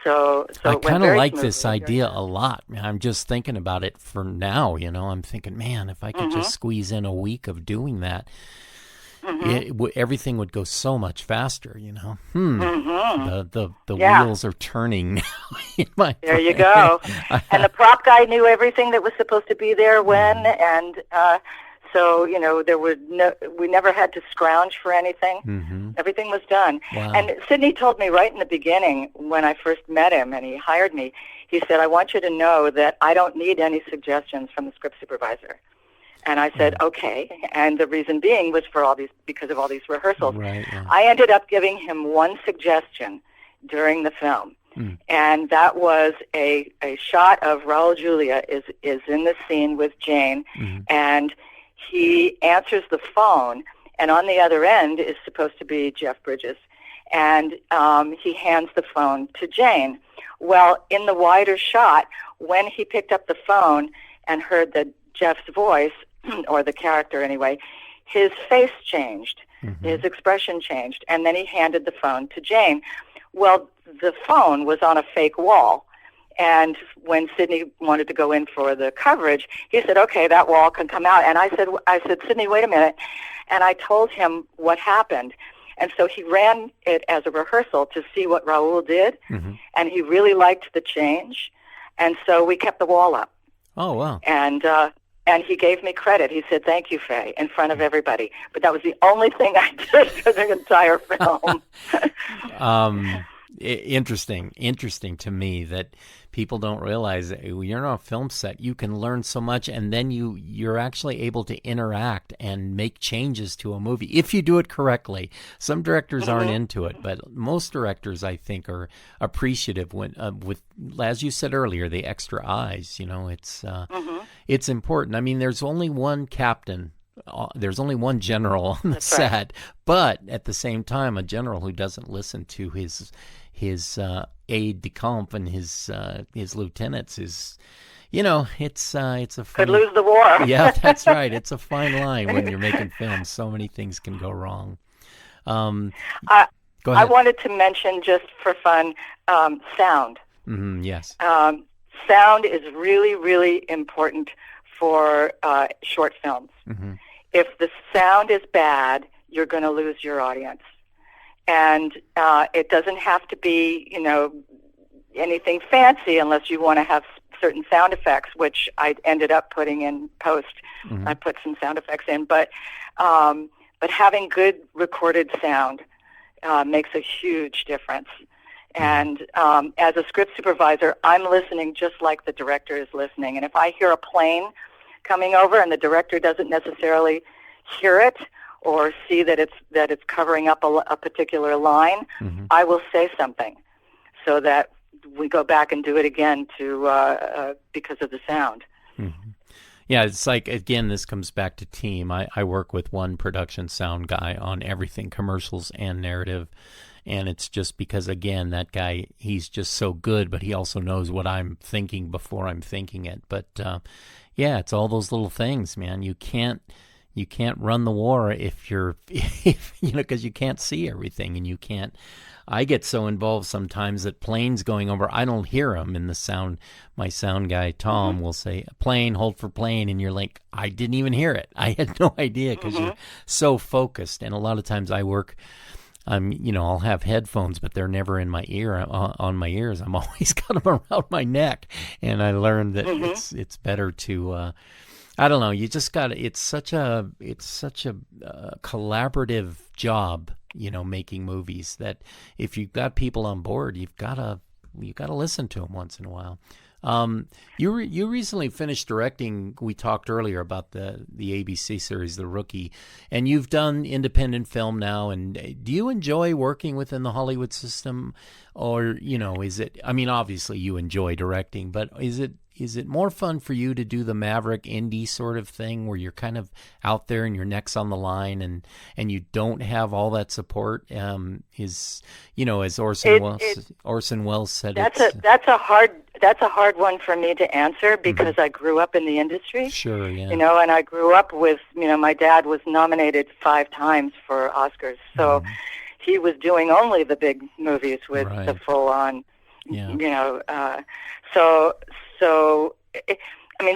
So I kind of like this idea a lot. I'm just thinking about it for now, you know. I'm thinking, man, if I could just squeeze in a week of doing that, everything would go so much faster, you know. The wheels are turning now in my There you go. And the prop guy knew everything that was supposed to be there when, and so, you know, we never had to scrounge for anything. Everything was done. Wow. And Sidney told me right in the beginning when I first met him and he hired me, he said, I want you to know that I don't need any suggestions from the script supervisor. And I said, okay. And the reason being was because of all these rehearsals. Right, yeah. I ended up giving him one suggestion during the film. And that was a shot of Raul Julia is in the scene with Jane, and he answers the phone, and on the other end is supposed to be Jeff Bridges, and he hands the phone to Jane. Well, in the wider shot, when he picked up the phone and heard Jeff's voice, or the character anyway, his face changed, his expression changed, and then he handed the phone to Jane. Well, the phone was on a fake wall. And when Sidney wanted to go in for the coverage, he said, okay, that wall can come out. And I said, Sidney, wait a minute. And I told him what happened. And so he ran it as a rehearsal to see what Raul did. And he really liked the change. And so we kept the wall up. Oh, wow. And he gave me credit. He said, thank you, Faye, in front of everybody. But that was the only thing I did for the entire film. Interesting to me that people don't realize that when you're on a film set, you can learn so much, and then you're actually able to interact and make changes to a movie if you do it correctly. Some directors aren't into it, but most directors, I think, are appreciative when with, as you said earlier, the extra eyes. You know, it's important. I mean, there's only one captain. There's only one general on the set, but at the same time, a general who doesn't listen to his aide de camp and his lieutenants is, you know, it's a could lose the war. Yeah, that's right. It's a fine line when you're making films. So many things can go wrong. Go ahead. I wanted to mention, just for fun, sound. Yes. Sound is really, really important for short films. If the sound is bad, you're going to lose your audience. And it doesn't have to be, you know, anything fancy unless you want to have certain sound effects, which I ended up putting in post. I put some sound effects in, but having good recorded sound makes a huge difference. And as a script supervisor, I'm listening just like the director is listening. And if I hear a plane coming over and the director doesn't necessarily hear it or see that it's covering up a particular line, I will say something so that we go back and do it again because of the sound. Yeah, it's like, again, this comes back to team. I work with one production sound guy on everything, commercials and narrative. And it's just because, again, that guy, he's just so good, but he also knows what I'm thinking before I'm thinking it. But yeah, it's all those little things, man. You can't run the war if because you can't see everything, and you can't. I get so involved sometimes that planes going over, I don't hear them in the sound. My sound guy, Tom, will say, plane, hold for plane. And you're like, I didn't even hear it. I had no idea because you're so focused. And a lot of times I work, I'll have headphones, but they're never in my ear, on my ears. I'm always got them around my neck. And I learned that it's better to, I don't know. You just got it's such a collaborative job, making movies, that if you've got people on board, you've got to listen to them once in a while. You recently finished directing. We talked earlier about the ABC series, The Rookie, and you've done independent film now. And do you enjoy working within the Hollywood system, or is it? I mean, obviously you enjoy directing, but is it more fun for you to do the maverick indie sort of thing where you're kind of out there and your neck's on the line and you don't have all that support? As Orson Welles said, that's a hard one for me to answer because I grew up in the industry. Sure, yeah. And I grew up with, my dad was nominated 5 times for Oscars, so he was doing only the big movies with the full on, So,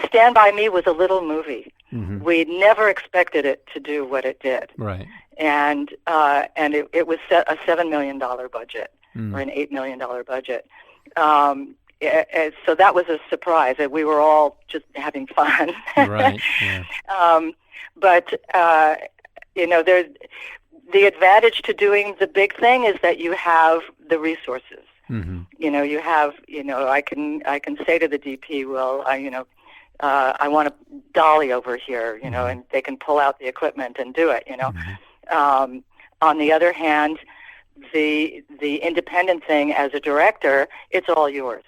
Stand By Me was a little movie. We never expected it to do what it did. Right. And it was a $7 million budget or an $8 million budget. So that was a surprise. We were all just having fun. Right. Yeah. But there's the advantage to doing the big thing is that you have the resources. You have, I can say to the DP, well, I want a dolly over here, and they can pull out the equipment and do it, On the other hand, the independent thing as a director, it's all yours.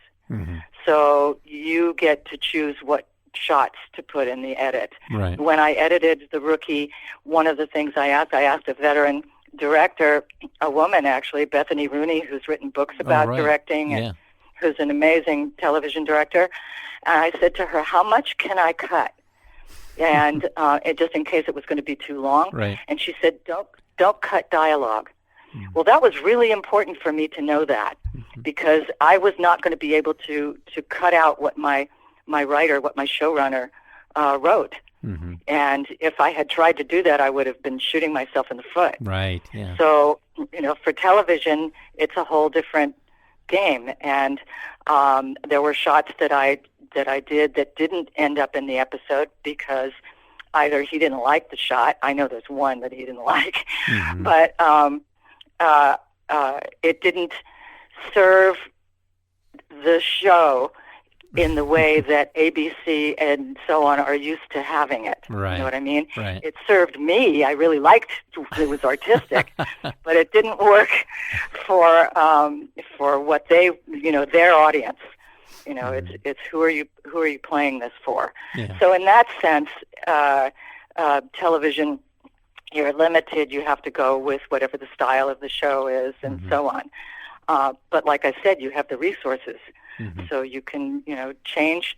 So you get to choose what shots to put in the edit. Right. When I edited The Rookie, one of the things I asked a veteran director, a woman actually, Bethany Rooney, who's written books about directing and who's an amazing television director. And I said to her, how much can I cut? And just in case it was going to be too long. Right. And she said, don't cut dialogue. Well, that was really important for me to know that because I was not going to be able to cut out what my writer, what my showrunner wrote. And if I had tried to do that, I would have been shooting myself in the foot. Right. Yeah. So, for television, it's a whole different game. And there were shots that I did that didn't end up in the episode because either he didn't like the shot. I know there's one that he didn't like, but it didn't serve the show in the way that ABC and so on are used to having it. Right. You know what I mean? Right. It served me. I really liked it. Was artistic, but it didn't work for what they, their audience. It's who are you playing this for? Yeah. So in that sense, television, you're limited. You have to go with whatever the style of the show is and so on. But like I said, you have the resources. So you can, change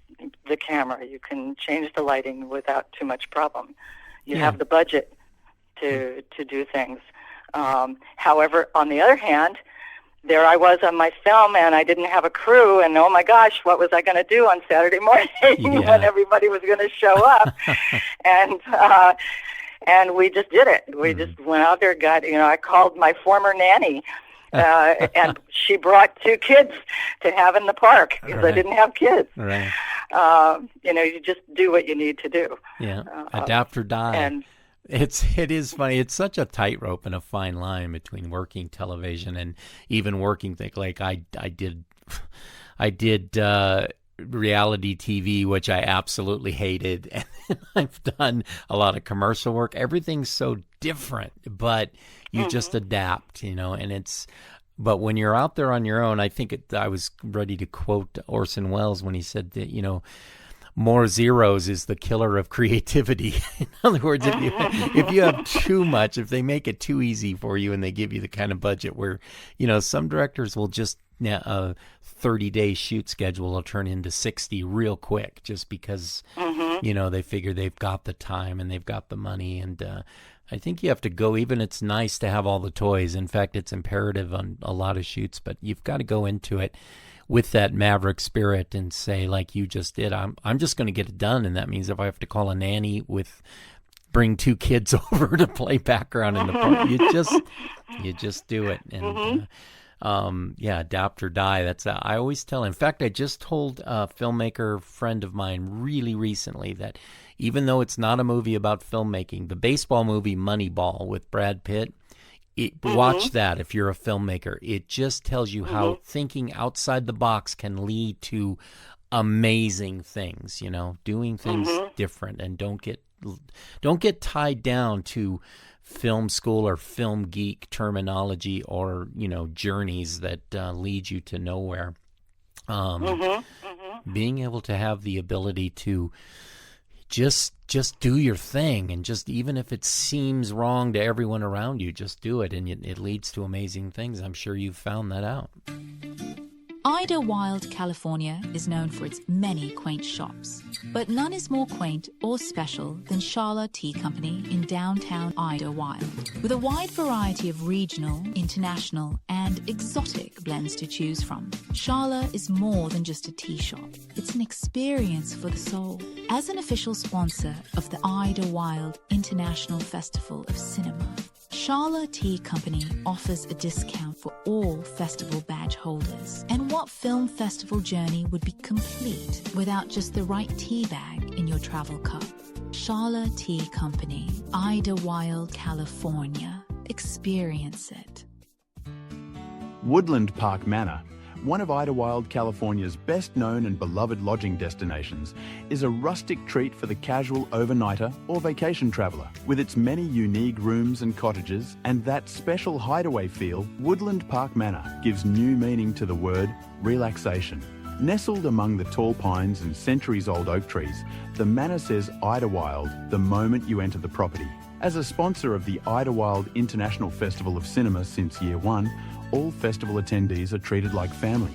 the camera. You can change the lighting without too much problem. You have the budget to do things. However, on the other hand, there I was on my film, and I didn't have a crew, and oh my gosh, what was I going to do on Saturday morning when everybody was going to show up? And we just did it. We just went out there, I called my former nanny. And she brought 2 kids to have in the park because I didn't have kids. Right. You just do what you need to do. Yeah. Adapt or die. And it is funny. It's such a tightrope and a fine line between working television and even working things like I did reality TV, which I absolutely hated, and I've done a lot of commercial work. Everything's so different, but you just adapt, but when you're out there on your own, I think I was ready to quote Orson Welles when he said that, more zeros is the killer of creativity. In other words, if you have too much, if they make it too easy for you and they give you the kind of budget where, some directors will just, a 30-day shoot schedule will turn into 60 real quick just because, they figure they've got the time and they've got the money. And I think you have to go, even it's nice to have all the toys. In fact, it's imperative on a lot of shoots, but you've got to go into it with that maverick spirit and say, like you just did, I'm just going to get it done. And that means if I have to call a nanny bring 2 kids over to play background in the park, you just do it. And adapt or die. That's I always tell. In fact, I just told a filmmaker friend of mine really recently that even though it's not a movie about filmmaking, the baseball movie Moneyball with Brad Pitt, watch that if you're a filmmaker. It just tells you how thinking outside the box can lead to amazing things, doing things different, and don't get tied down to film school or film geek terminology or, journeys that lead you to nowhere. Being able to have the ability to just do your thing, and just even if it seems wrong to everyone around you, just do it, and it leads to amazing things. I'm sure you've found that out. Idyllwild, California is known for its many quaint shops, but none is more quaint or special than Shala Tea Company in downtown Idyllwild. With a wide variety of regional, international, and exotic blends to choose from, Shala is more than just a tea shop. It's an experience for the soul. As an official sponsor of the Idyllwild International Festival of Cinema, Shala Tea Company offers a discount for all festival badge holders. And what film festival journey would be complete without just the right tea bag in your travel cup? Shala Tea Company, Idyllwild, California. Experience it. Woodland Park Manor, one of Idyllwild, California's best-known and beloved lodging destinations, is a rustic treat for the casual overnighter or vacation traveller. With its many unique rooms and cottages and that special hideaway feel, Woodland Park Manor gives new meaning to the word relaxation. Nestled among the tall pines and centuries-old oak trees, the manor says Idyllwild the moment you enter the property. As a sponsor of the Idyllwild International Festival of Cinema since year one, all festival attendees are treated like family,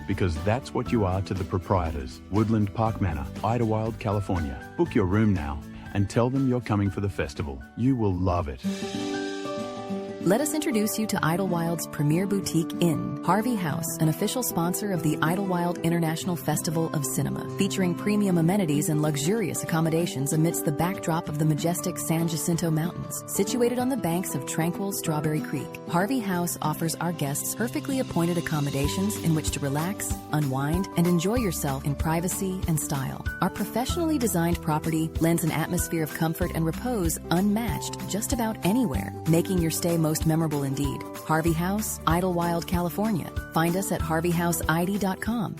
because that's what you are to the proprietors. Woodland Park Manor, Idyllwild, California. Book your room now and tell them you're coming for the festival. You will love it. Let us introduce you to Idyllwild's premier boutique inn, Harvey House, an official sponsor of the Idyllwild International Festival of Cinema, featuring premium amenities and luxurious accommodations amidst the backdrop of the majestic San Jacinto Mountains. Situated on the banks of tranquil Strawberry Creek, Harvey House offers our guests perfectly appointed accommodations in which to relax, unwind, and enjoy yourself in privacy and style. Our professionally designed property lends an atmosphere of comfort and repose unmatched just about anywhere, making your stay most memorable indeed. Harvey House, Idyllwild, California. Find us at harveyhouseid.com.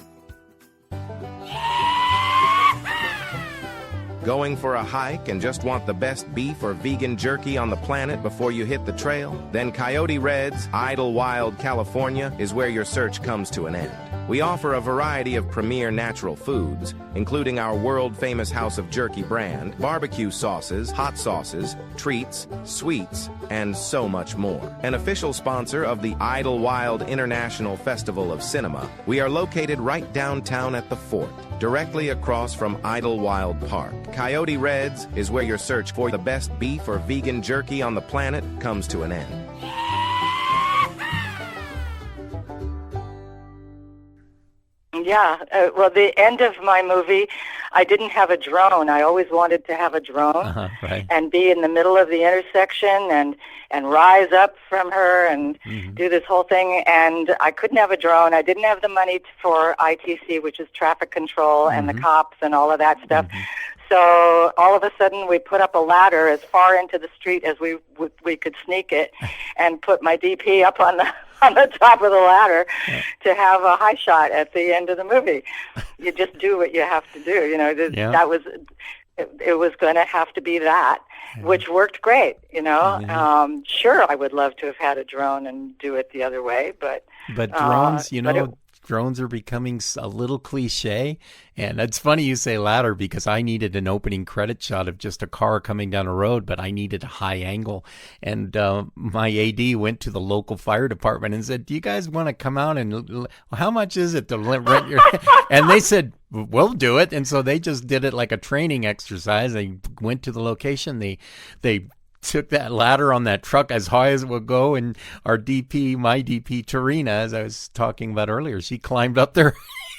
Going for a hike and just want the best beef or vegan jerky on the planet before you hit the trail? Then Coyote Red's Idyllwild, California is where your search comes to an end. We offer a variety of premier natural foods, including our world-famous House of Jerky brand, barbecue sauces, hot sauces, treats, sweets, and so much more. An official sponsor of the Idyllwild International Festival of Cinema, we are located right downtown at the Fort, directly across from Idyllwild Park. Coyote Red's is where your search for the best beef or vegan jerky on the planet comes to an end. Yeah, well, the end of my movie, I didn't have a drone. I always wanted to have a drone and be in the middle of the intersection and rise up from her and do this whole thing. And I couldn't have a drone. I didn't have the money for ITC, which is traffic control, and the cops and all of that stuff. So all of a sudden, we put up a ladder as far into the street as we could sneak it, and put my DP up on the top of the ladder to have a high shot at the end of the movie. You just do what you have to do. That was it was going to have to be that, which worked great. Sure, I would love to have had a drone and do it the other way, but drones, drones are becoming a little cliche. And it's funny you say ladder, because I needed an opening credit shot of just a car coming down a road, but I needed a high angle. And my AD went to the local fire department and said, do you guys want to come out and how much is it to rent your... And they said, we'll do it. And so they just did it like a training exercise. They went to the location. They took that ladder on that truck as high as it would go, and our DP, my DP, Tarina, as I was talking about earlier, she climbed up there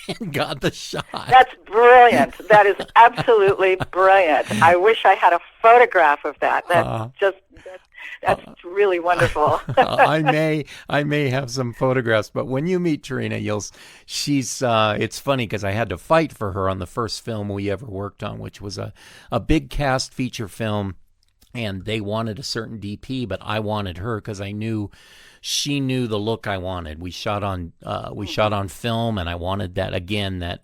and got the shot. That's brilliant. That is absolutely brilliant. I wish I had a photograph of that. That's really wonderful. I may have some photographs, but when you meet Tarina, it's funny because I had to fight for her on the first film we ever worked on, which was a big cast feature film. And they wanted a certain DP, but I wanted her because I knew she knew the look I wanted. We shot on film, and I wanted that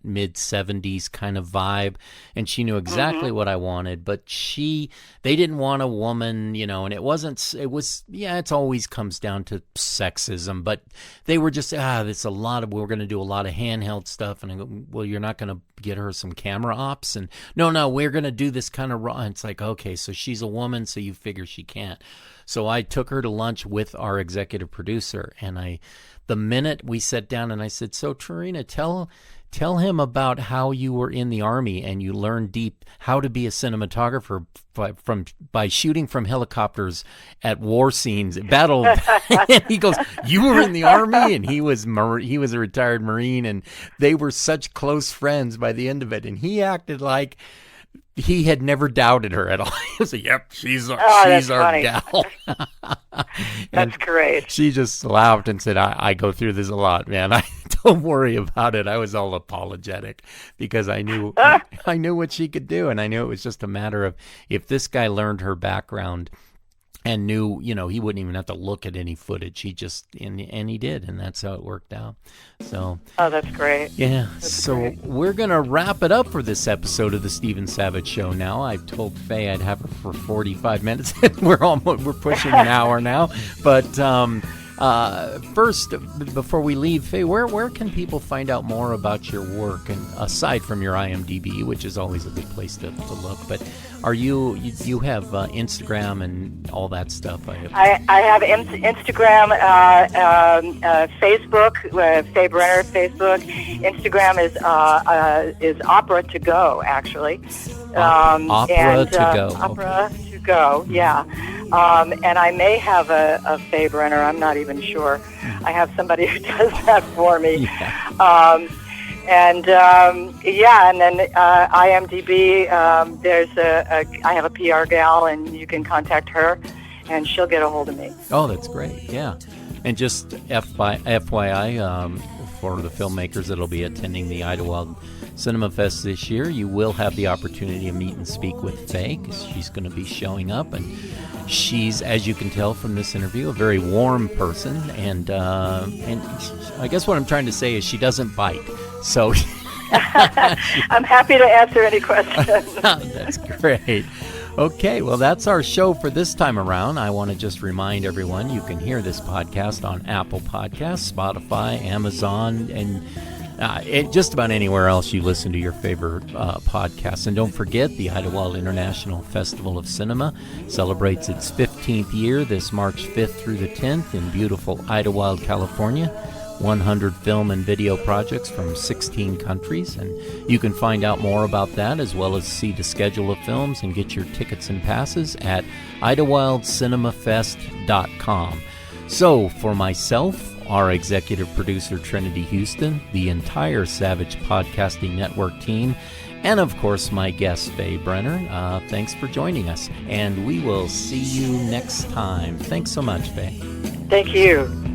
mid 70s kind of vibe. And she knew exactly what I wanted, but they didn't want a woman, and it always comes down to sexism, but they were just, we're going to do a lot of handheld stuff. And I go, well, you're not going to get her some camera ops? And no, we're going to do this kind of raw. And it's like, okay, so she's a woman, so you figure she can't. So I took her to lunch with our executive producer, and the minute we sat down, and I said, so Tarina, tell him about how you were in the Army and you learned how to be a cinematographer by shooting from helicopters at war scenes, battle. And he goes, you were in the Army? And he was a retired Marine, and they were such close friends by the end of it. And he acted like he had never doubted her at all. He was like, yep, she's our gal. That's great. She just laughed and said, I go through this a lot, man. Don't worry about it. I was all apologetic because I knew what she could do, and I knew it was just a matter of if this guy learned her background and knew, he wouldn't even have to look at any footage. And he did, and that's how it worked out. So. Oh, that's great. Yeah. That's great. We're gonna wrap it up for this episode of the Stephen Savage Show. Now, I told Faye I'd have her for 45 minutes. We're pushing an hour now, but. First, before we leave, Faye, where can people find out more about your work, and aside from your IMDb, which is always a good place to look, but you have Instagram and all that stuff? I have Instagram, Facebook, Faye Brenner Facebook. Instagram is Opera to Go, actually. Opera to Go, yeah. And I may have a Faye Brenner. I'm not even sure. I have somebody who does that for me. Yeah. And then IMDb. I have a PR gal, and you can contact her, and she'll get a hold of me. Oh, that's great. Yeah. And just FYI, for the filmmakers that'll be attending the Idyllwild Cinema Fest this year, you will have the opportunity to meet and speak with Faye, because she's going to be showing up, and she's, as you can tell from this interview, a very warm person, and I guess what I'm trying to say is she doesn't bite. So I'm happy to answer any questions. That's great. Okay, well, that's our show for this time around. I want to just remind everyone you can hear this podcast on Apple Podcasts, Spotify, Amazon, and just about anywhere else you listen to your favorite podcasts. And don't forget, the Idyllwild International Festival of Cinema celebrates its 15th year this March 5th through the 10th in beautiful Idyllwild, California. 100 film and video projects from 16 countries, and you can find out more about that, as well as see the schedule of films and get your tickets and passes at idyllwildcinemafest.com. So, for myself, our executive producer Trinity Houston, the entire Savage Podcasting Network team, and of course my guest Faye Brenner, thanks for joining us, and we will see you next time. Thanks so much, Faye. Thank you.